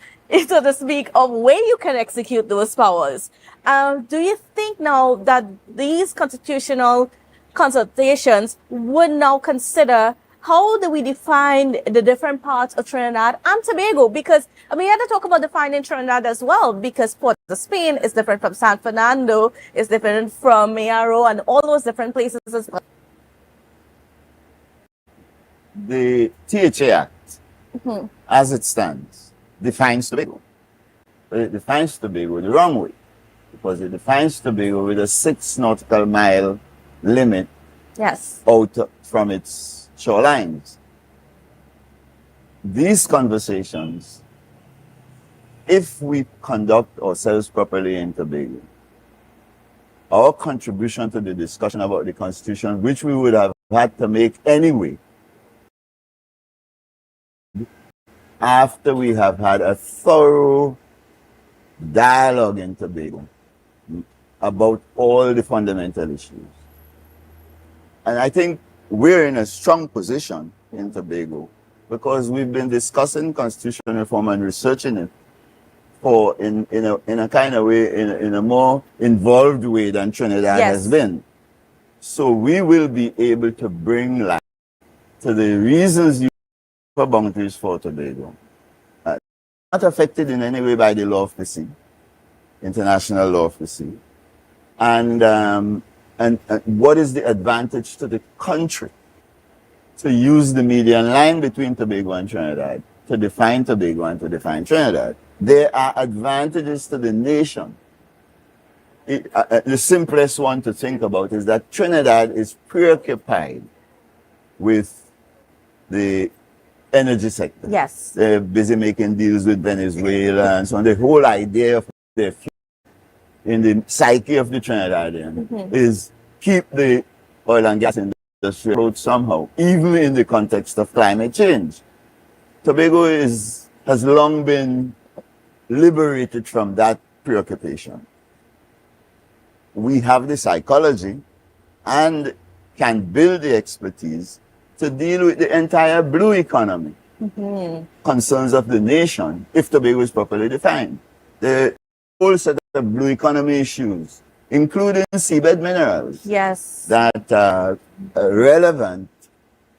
so to speak, of where you can execute those powers. Do you think now that these constitutional consultations would now consider how do we define the different parts of Trinidad and Tobago? Because, I mean, we had to talk about defining Trinidad as well, because Port of Spain is different from San Fernando, is different from Mayaro, and all those different places as well. The THA Act, as it stands, defines Tobago. But it defines Tobago the wrong way, because it defines Tobago with a 6 nautical mile limit out from its shorelines. These conversations, if we conduct ourselves properly in Tobago, our contribution to the discussion about the Constitution, which we would have had to make anyway, after we have had a thorough dialogue in Tobago about all the fundamental issues. And I think we're in a strong position in Tobago because we've been discussing constitutional reform and researching it for in a kind of way, in a more involved way than Trinidad has been. So we will be able to bring light to the reasons you for boundaries for Tobago. Not affected in any way by the law of the sea, international law of the sea. And what is the advantage to the country to use the median line between Tobago and Trinidad to define Tobago and to define Trinidad? There are advantages to the nation. The simplest one to think about is that Trinidad is preoccupied with the energy sector. Yes. They're busy making deals with Venezuela and so on. The whole idea of their in the psyche of the Trinidadian is keep the oil and gas industry afloat somehow, even in the context of climate change. Tobago has long been liberated from that preoccupation. We have the psychology and can build the expertise to deal with the entire blue economy, concerns of the nation, if Tobago is properly defined. The whole set of blue economy issues, including seabed minerals, that are relevant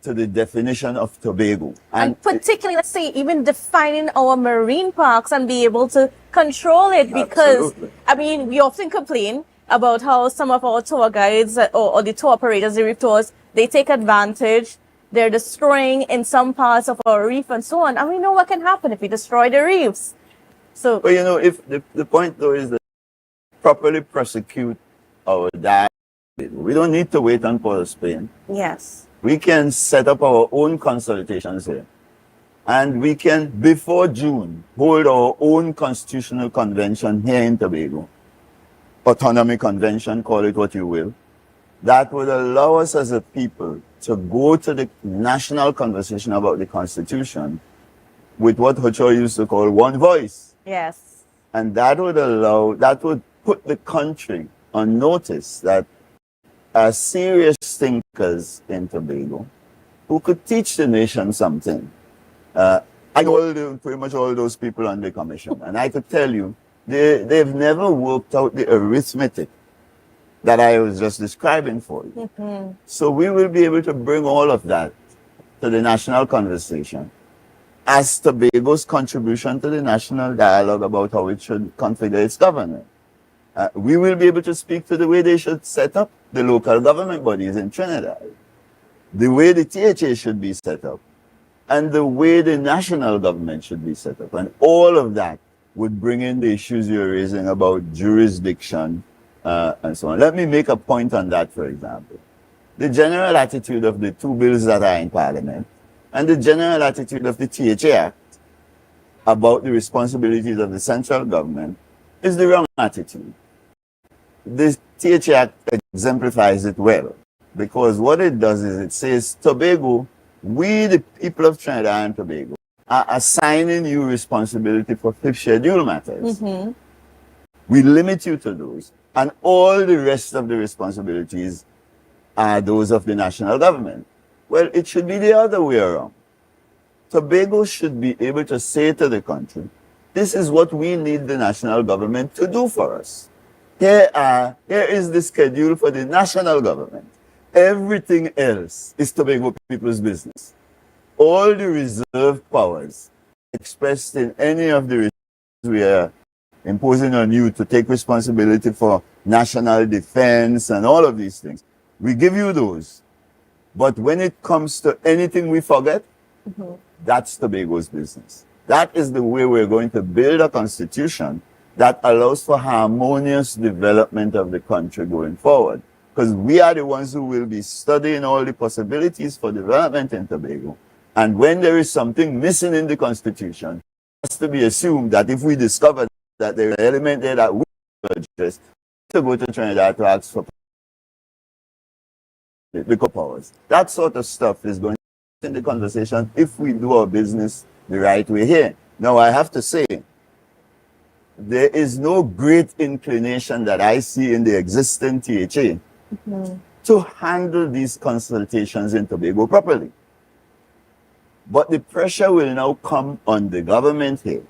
to the definition of Tobago. And particularly, let's say, even defining our marine parks and be able to control it, because, I mean, we often complain about how some of our tour guides or the tour operators, the reef tours, they take advantage. They're destroying in some parts of our reef and so on. And we know what can happen if we destroy the reefs. So, but you know, if the point though is that properly prosecute our diet, we don't need to wait on Port of Spain. Yes. We can set up our own consultations here. And we can, before June, hold our own constitutional convention here in Tobago autonomy convention, call it what you will, that would allow us as a people to go to the national conversation about the Constitution with what Hocho used to call one voice. Yes. And that would put the country on notice that as serious thinkers in Tobago who could teach the nation something. I know pretty much all those people on the commission, and I could tell you, they've never worked out the arithmetic that I was just describing for you. Mm-hmm. So we will be able to bring all of that to the national conversation as Tobago's contribution to the national dialogue about how it should configure its government. We will be able to speak to the way they should set up the local government bodies in Trinidad, the way the THA should be set up, and the way the national government should be set up. And all of that would bring in the issues you're raising about jurisdiction and so on. Let me make a point on that, for example. The general attitude of the two bills that are in Parliament and the general attitude of the THA Act about the responsibilities of the central government is the wrong attitude. The THA Act exemplifies it well, because what it does is it says, Tobago, we the people of Trinidad and Tobago are assigning you responsibility for fifth schedule matters. Mm-hmm. We limit you to those, and all the rest of the responsibilities are those of the national government. Well, it should be the other way around. Tobago should be able to say to the country, this is what we need the national government to do for us. Here is the schedule for the national government. Everything else is Tobago people's business. All the reserved powers expressed in any of the restrictions we are imposing on you to take responsibility for national defense and all of these things, we give you those. But when it comes to anything we forget, that's Tobago's business. That is the way we're going to build a constitution that allows for harmonious development of the country going forward. Because we are the ones who will be studying all the possibilities for development in Tobago. And when there is something missing in the constitution, it has to be assumed that if we discover that there is an element there that we address, to go to Trinidad to ask for the powers. That sort of stuff is going to be in the conversation if we do our business the right way here. Now, I have to say, there is no great inclination that I see in the existing THA to handle these consultations in Tobago properly. But the pressure will now come on the government here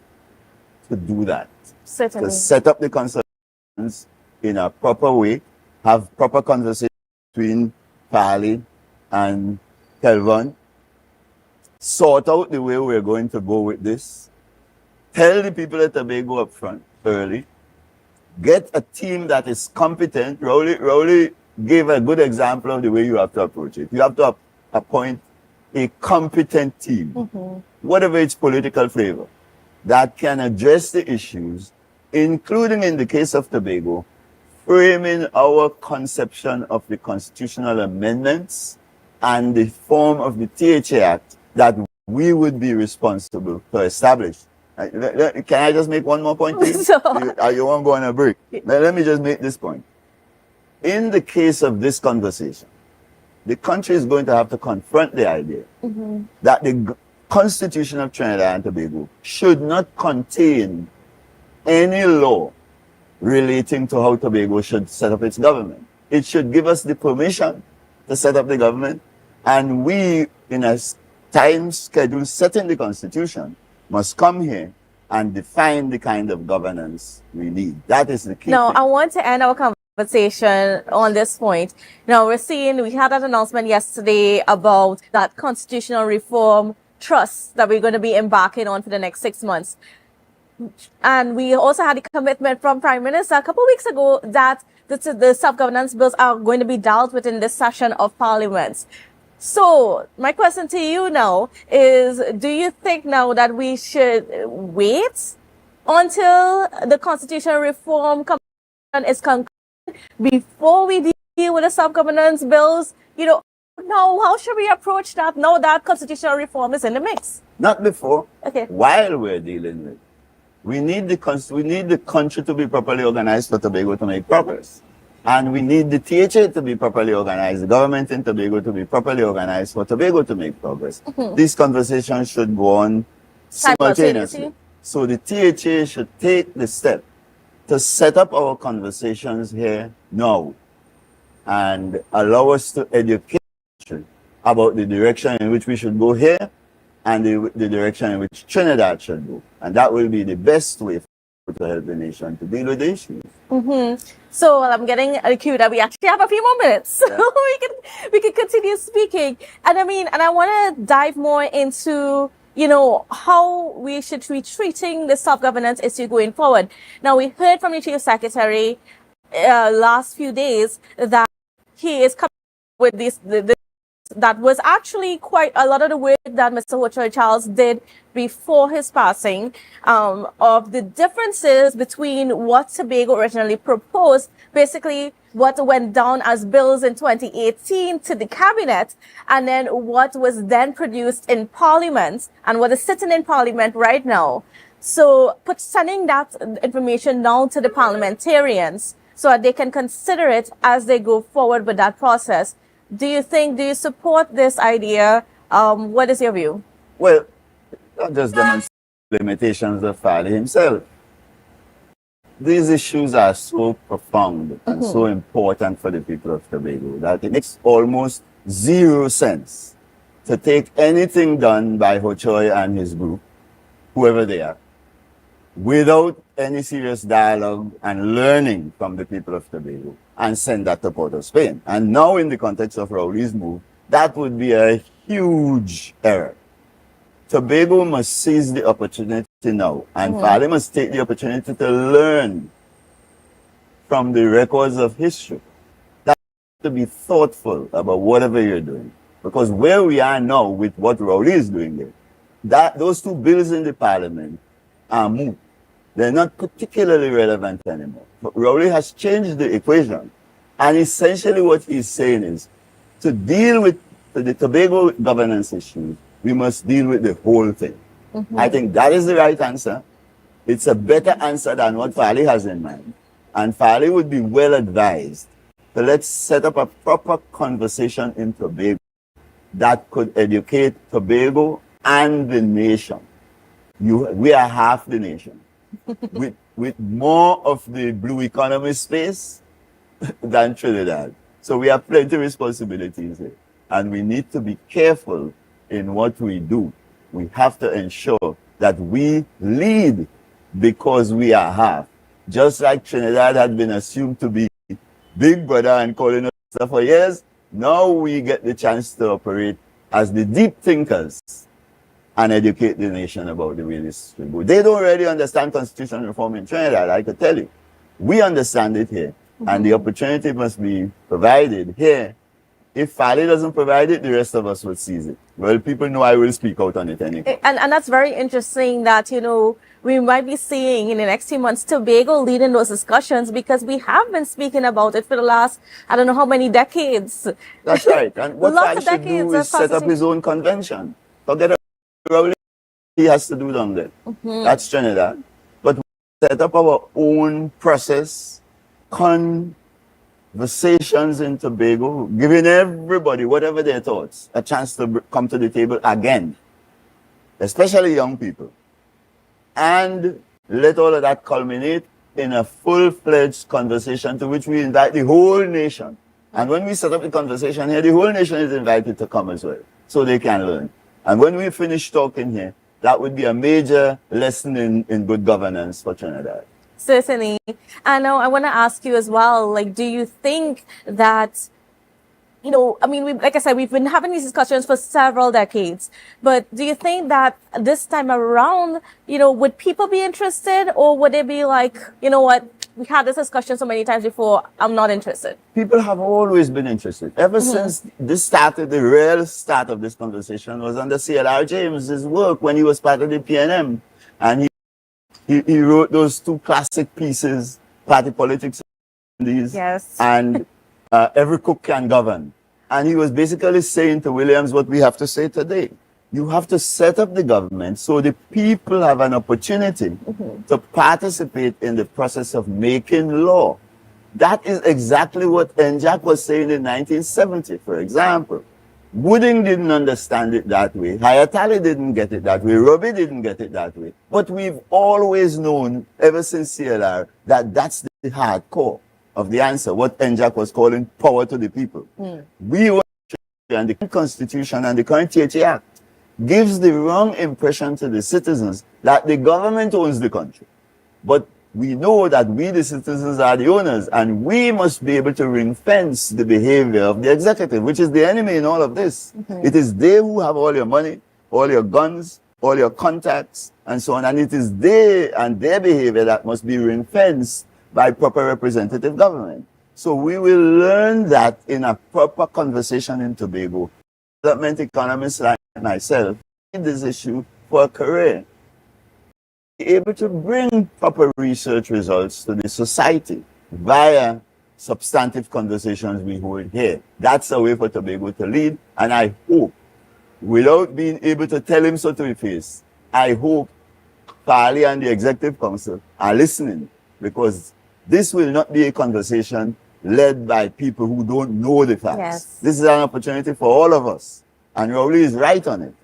to do that. Certainly. To set up the consultations in a proper way, have proper conversations between Pali and Kelvin, sort out the way we're going to go with this, tell the people at Tobago up front early, get a team that is competent. Rowley gave a good example of the way you have to approach it. You have to appoint a competent team, whatever its political flavor, that can address the issues, including in the case of Tobago, framing our conception of the constitutional amendments and the form of the THA Act that we would be responsible to establish. Can I just make one more point, please? You won't go on a break. Let me just make this point. In the case of this conversation, the country is going to have to confront the idea that the Constitution of Trinidad and Tobago should not contain any law relating to how Tobago should set up its government. It should give us the permission to set up the government, and we, in a time schedule set in the Constitution, must come here and define the kind of governance we need. That is the key. Now, thing. I want to end our conversation on this point. Now, we had an announcement yesterday about that constitutional reform trust that we're going to be embarking on for the next 6 months. And we also had a commitment from Prime Minister a couple of weeks ago that the self-governance bills are going to be dealt with in this session of Parliament. So my question to you now is, do you think now that we should wait until the constitutional reform commission is concluded before we deal with the self-governance bills? Now, how should we approach that now that constitutional reform is in the mix? Not before. Okay. While we're dealing with. We need the country to be properly organized for Tobago to make progress. And we need the THA to be properly organized, the government in Tobago to be properly organized for Tobago to make progress. These conversations should go on simultaneously. So the THA should take the step to set up our conversations here now and allow us to educate about the direction in which we should go here and the direction in which Trinidad should go. And that will be the best way to help the nation to deal with the issues. So I'm getting a cue that we actually have a few more minutes, so we can continue speaking. And I want to dive more into how we should be treating the self-governance issue going forward. Now, we heard from the Chief Secretary last few days that he is coming with this. That was actually quite a lot of the work that Mr. Hochul Charles did before his passing, of the differences between what Tobago originally proposed, basically what went down as bills in 2018 to the cabinet, and then what was then produced in Parliament and what is sitting in Parliament right now. So sending that information down to the parliamentarians so that they can consider it as they go forward with that process. Do you support this idea? What is your view? Well, not just demonstrate limitations of Fali himself. These issues are so profound and so important for the people of Tobago that it makes almost zero sense to take anything done by Hochul and his group, whoever they are, without any serious dialogue and learning from the people of Tobago and send that to Port of Spain. And now in the context of Rowley's move, that would be a huge error. Tobago must seize the opportunity now, and Fali must take the opportunity to learn from the records of history. That to be thoughtful about whatever you're doing. Because where we are now with what Rowley is doing there, those two bills in the parliament are moot. They're not particularly relevant anymore. But Rowley has changed the equation. And essentially what he's saying is, to deal with the Tobago governance issue, we must deal with the whole thing. I think that is the right answer. It's a better answer than what Fali has in mind. And Fali would be well advised. So let's set up a proper conversation in Tobago that could educate Tobago and the nation. We are half the nation. with more of the blue economy space than Trinidad. So we have plenty of responsibilities here. And we need to be careful in what we do. We have to ensure that we lead because we are half. Just like Trinidad had been assumed to be big brother and calling us for years, now we get the chance to operate as the deep thinkers and educate the nation about the way this will go. They don't really understand constitutional reform in Trinidad, I could tell you. We understand it here, and the opportunity must be provided here. If Fali doesn't provide it, the rest of us will seize it. Well, people know I will speak out on it anyway. And that's very interesting that, we might be seeing in the next few months Tobago leading those discussions, because we have been speaking about it for the last, I don't know how many decades. That's right. And what Fali should do is set up his own convention. Forget Rowley, he has to do down there. That's Trinidad. But we set up our own process, conversations in Tobago, giving everybody, whatever their thoughts, a chance to come to the table again, especially young people. And let all of that culminate in a full-fledged conversation to which we invite the whole nation. And when we set up the conversation here, the whole nation is invited to come as well, so they can learn. And when we finish talking here, that would be a major lesson in good governance for Trinidad. Certainly. And now I want to ask you as well, do you think that, like I said, we've been having these discussions for several decades, but do you think that this time around, would people be interested, or would they be like, you know what, we had this discussion so many times before, I'm not interested? People have always been interested. Ever since this started, the real start of this conversation was under C.L.R. James's work when he was part of the PNM. And he wrote those two classic pieces, Party Politics and Every Cook Can Govern. And he was basically saying to Williams what we have to say today. You have to set up the government so the people have an opportunity to participate in the process of making law. That is exactly what NJAC was saying in 1970, for example. Wooding didn't understand it that way. Hayatali didn't get it that way. Robbie didn't get it that way. But we've always known, ever since CLR, that that's the hardcore of the answer, what NJAC was calling power to the people. We want, and the Constitution and the current THA Act gives the wrong impression to the citizens that the government owns the country. But we know that we, the citizens, are the owners, and we must be able to ring fence the behavior of the executive, which is the enemy in all of this. It is they who have all your money, all your guns, all your contacts, and so on. And it is they and their behavior that must be ring fenced by proper representative government. So we will learn that in a proper conversation in Tobago. Development economists like myself need this issue for a career. Be able to bring proper research results to the society via substantive conversations we hold here. That's a way for Tobago to lead, and I hope, without being able to tell him so to his face, I hope Farley and the Executive Council are listening, because this will not be a conversation led by people who don't know the facts. Yes. This is an opportunity for all of us, and Rowley is right on it,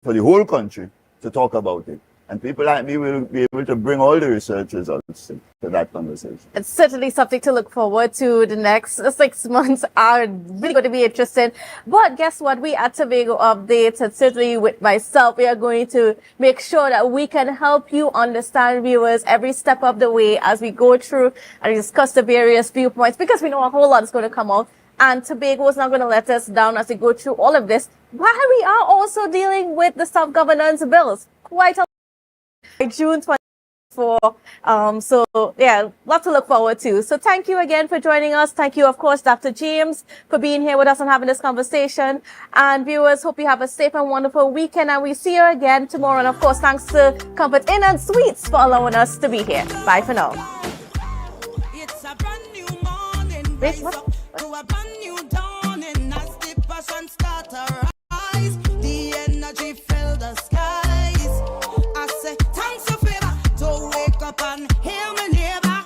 for the whole country to talk about it. And people like me will be able to bring all the research results to that conversation. It's certainly something to look forward to. The next 6 months are really going to be interesting. But guess what? We at Tobago Updates, and certainly with myself, we are going to make sure that we can help you understand, viewers, every step of the way as we go through and discuss the various viewpoints, because we know a whole lot is going to come out. And Tobago is not going to let us down as we go through all of this, while we are also dealing with the self-governance bills. Quite a June 24. So yeah, lot to look forward to. So thank you again for joining us. Thank you, of course, Dr. James, for being here with us and having this conversation. And viewers, hope you have a safe and wonderful weekend. And we see you again tomorrow. And of course, thanks to Comfort Inn and Suites for allowing us to be here. Bye for now. It's a brand new morning. Wait, what? To a brand new dawning as the passion start to rise. The energy fill the skies. I say thanks a favor to wake up and hear my neighbor.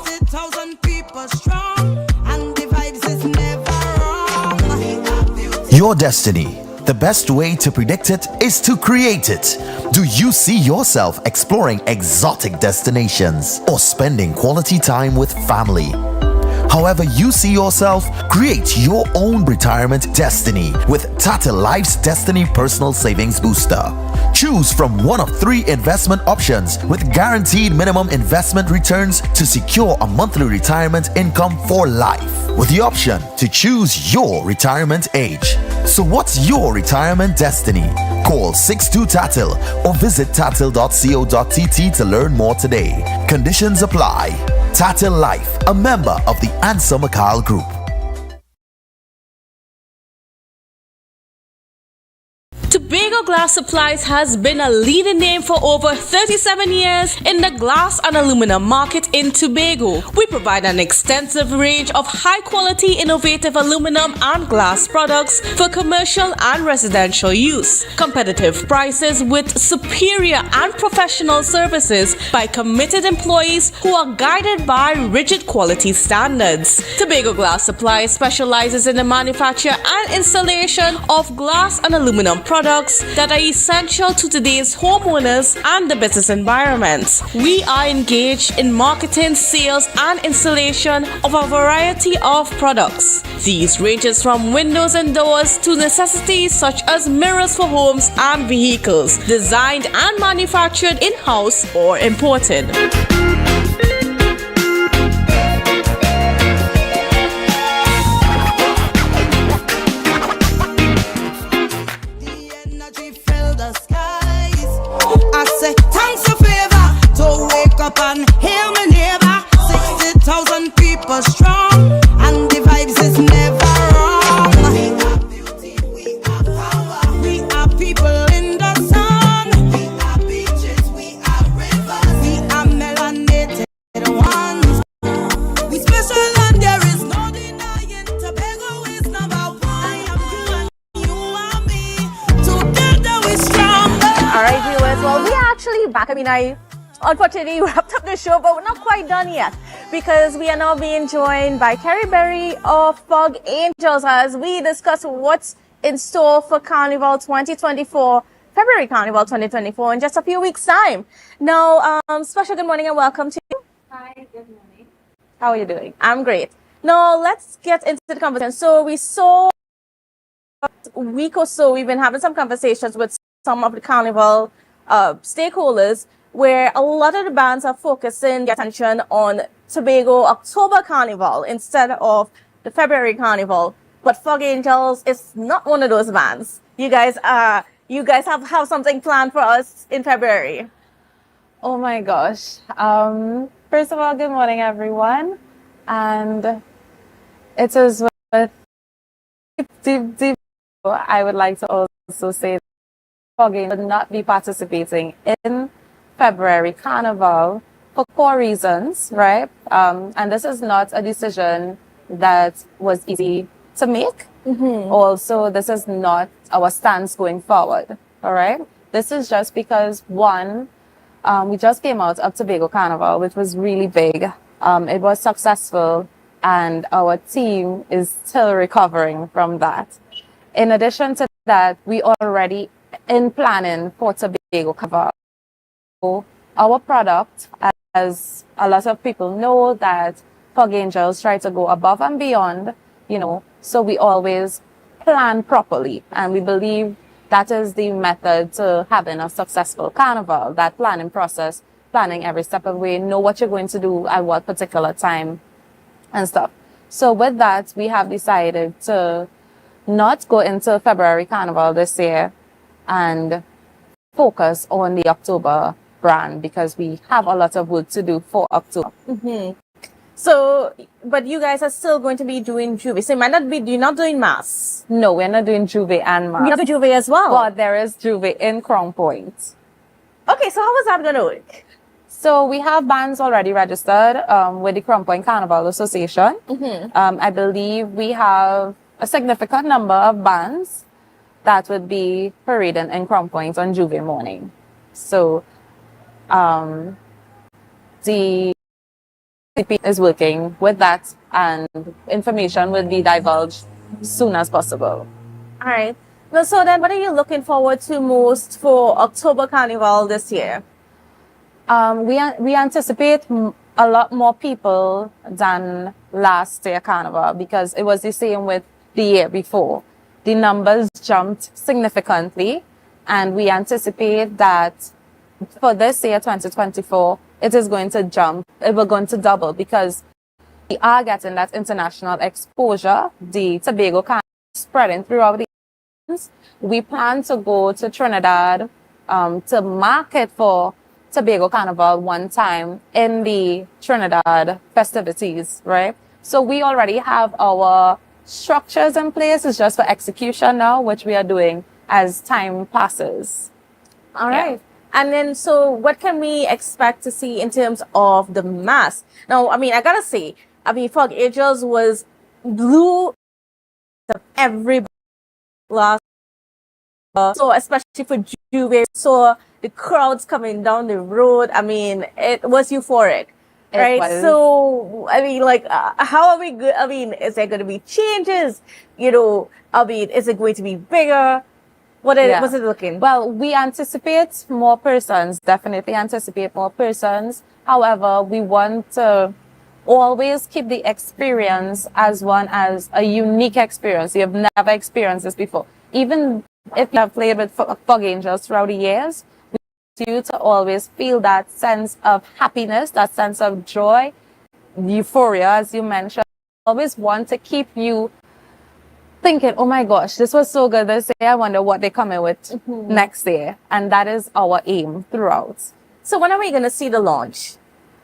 60,000 people strong, and the vibes is never wrong. Your destiny. The best way to predict it is to create it. Do you see yourself exploring exotic destinations or spending quality time with family? However you see yourself, create your own retirement destiny with Tata Life's Destiny Personal Savings Booster. Choose from one of 3 investment options with guaranteed minimum investment returns to secure a monthly retirement income for life, with the option to choose your retirement age. So what's your retirement destiny? Call 62TATIL or visit tatil.co.tt to learn more today. Conditions apply. Tatil Life, a member of the Answer Makal Group. Tobago Glass Supplies has been a leading name for over 37 years in the glass and aluminum market in Tobago. We provide an extensive range of high-quality, innovative aluminum and glass products for commercial and residential use. Competitive prices with superior and professional services by committed employees who are guided by rigid quality standards. Tobago Glass Supplies specializes in the manufacture and installation of glass and aluminum products that are essential to today's homeowners and the business environment. We are engaged in marketing, sales, and installation of a variety of products. These ranges from windows and doors to necessities such as mirrors for homes and vehicles, designed and manufactured in-house or imported. Thanks a favor to wake up and hear my neighbor. 60,000 people strong, and the vibes is never wrong. We are beauty, we are power. We are people in the sun. We are beaches, we are rivers. We are melon back. I mean, I unfortunately wrapped up the show, but we're not quite done yet because we are now being joined by Kerry Berry of Fog Angels as we discuss what's in store for Carnival 2024, February Carnival 2024 in just a few weeks' time. Now, special good morning and welcome to you. Hi, good morning. How are you doing? I'm great. Now, let's get into the conversation. So we saw a week or so, we've been having some conversations with some of the Carnival stakeholders where a lot of the bands are focusing their attention on Tobago October Carnival instead of the February Carnival. But Fog Angels is not one of those bands. You guys have something planned for us in February. Oh my gosh. First of all, good morning, everyone. And it is with deep, I would like to also say that Fog Angels will not be participating in February Carnival for core reasons, right? And this is not a decision that was easy to make. Also, this is not our stance going forward, all right? This is just because, one, we just came out of Tobago Carnival, which was really big. It was successful, and our team is still recovering from that. In addition to that, we already in planning for Tobago Carnival. Our product, as a lot of people know, that Fog Angels try to go above and beyond, so we always plan properly, and we believe that is the method to having a successful carnival, that planning process, planning every step of the way, know what you're going to do at what particular time and stuff. So with that, we have decided to not go into February Carnival this year and focus on the October brand because we have a lot of work to do for October. So, but you guys are still going to be doing Juve. So you're not doing mass. No, we're not doing Juve and mass. You're not doing Juve as well. But there is Juve in Crown Point. Okay, so how is that going to work? So we have bands already registered with the Crown Point Carnival Association. I believe we have a significant number of bands that would be parading in Crown Point on Juve morning. So the CP is working with that, and information will be divulged as soon as possible. All right. Well, so then what are you looking forward to most for October Carnival this year? We anticipate a lot more people than last year Carnival because it was the same with the year before. The numbers jumped significantly, and we anticipate that for this year, 2024, it is going to jump. It will going to double because we are getting that international exposure. The Tobago Carnival is spreading throughout the islands. We plan to go to Trinidad to market for Tobago Carnival one time in the Trinidad festivities, right? So we already have our structures in place. It's just for execution now, which we are doing as time passes. All right. And then, so what can we expect to see in terms of the mass? Now, I mean, I gotta say, Fog Angels was blew everybody last. So especially for Juve, saw the crowds coming down the road. I mean, it was euphoric, right? So, I mean, like, how are we good? I mean, is there going to be changes? Is it going to be bigger? What's it looking? Well, we anticipate more persons, definitely anticipate more persons. However, we want to always keep the experience as a unique experience. You've never experienced this before. Even if you have played with Fog Angels throughout the years, we want you to always feel that sense of happiness, that sense of joy, euphoria, as you mentioned. Always want to keep you thinking, oh my gosh, this was so good this year. I wonder what they're coming with next year. And that is our aim throughout. So when are we going to see the launch?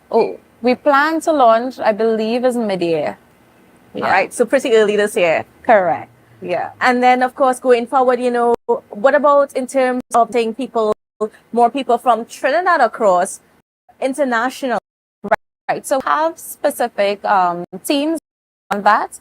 Oh, we plan to launch, I believe, is mid-year. Yeah. All right. So pretty early this year. Correct. Yeah. And then, of course, going forward, what about in terms of taking more people from Trinidad across international? Right. So have specific teams on that.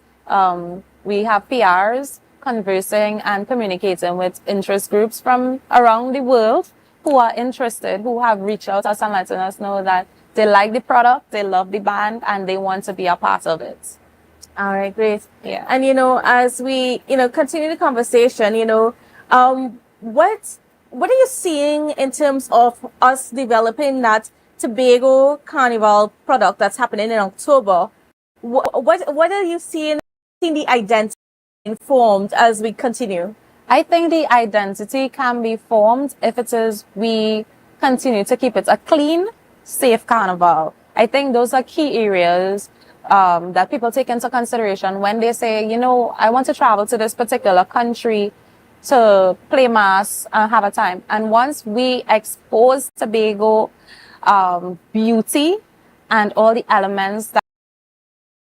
We have PRs conversing and communicating with interest groups from around the world who are interested, who have reached out to us and letting us know that they like the product, they love the band, and they want to be a part of it. All right, great. Yeah. And as we continue the conversation, what are you seeing in terms of us developing that Tobago Carnival product that's happening in October? What are you seeing the identity formed as we continue? I think the identity can be formed if it is we continue to keep it a clean, safe carnival. I think those are key areas that people take into consideration when they say, I want to travel to this particular country to play mass and have a time. And once we expose Tobago beauty and all the elements that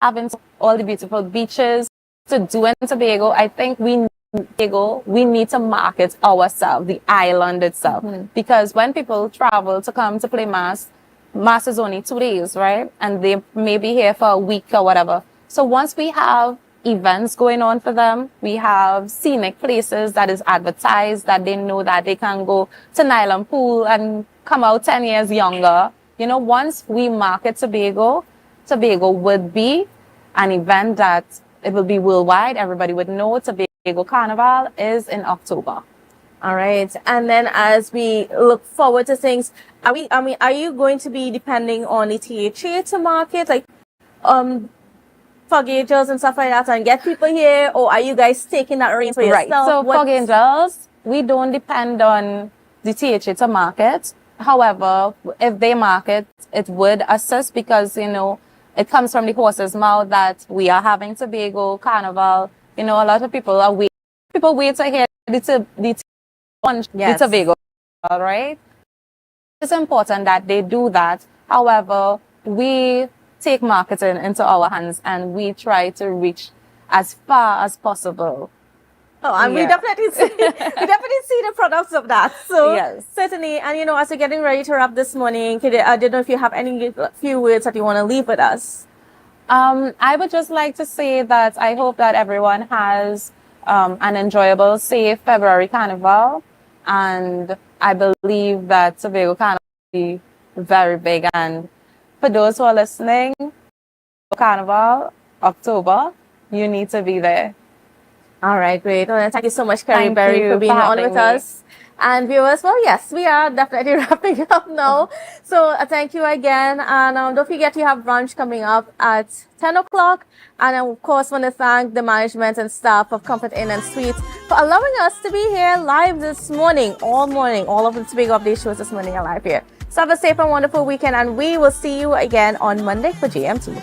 having all the beautiful beaches to do in Tobago, I think we need to market ourselves, the island itself. Because when people travel to come to play mass is only 2 days, right? And they may be here for a week or whatever. So once we have events going on for them, we have scenic places that is advertised, that they know that they can go to Nylon Pool and come out 10 years younger. Once we market Tobago would be an event that it will be worldwide. Everybody would know Tobago Carnival is in October. All right. And then as we look forward to things, are you going to be depending on the THA to market, like Fog Angels and stuff like that, and get people here, or are you guys taking that reign for yourself? Right. So Fog Angels, we don't depend on the THA to market. However, if they market, it would assist because, it comes from the horse's mouth that we are having Tobago Carnival. A lot of people wait to hear the Tobago, all right? It's important that they do that. However, we take marketing into our hands and we try to reach as far as possible. Oh, and we definitely see the products of that. So yes, certainly. And as we're getting ready to wrap this morning, I don't know if you have any few words that you want to leave with us. I would just like to say that I hope that everyone has an enjoyable, safe February Carnival, and I believe that Tobago Carnival will be very big. And for those who are listening, Carnival, October, you need to be there. All right, great. Well, thank you so much, Carrie Berry, for being on with us. And viewers, well, yes, we are definitely wrapping up now. So thank you again. And don't forget you have brunch coming up at 10 o'clock. And I, of course, want to thank the management and staff of Comfort Inn and Suites for allowing us to be here live this morning. All of the Tobago Update shows this morning are live here. So have a safe and wonderful weekend. And we will see you again on Monday for GMT.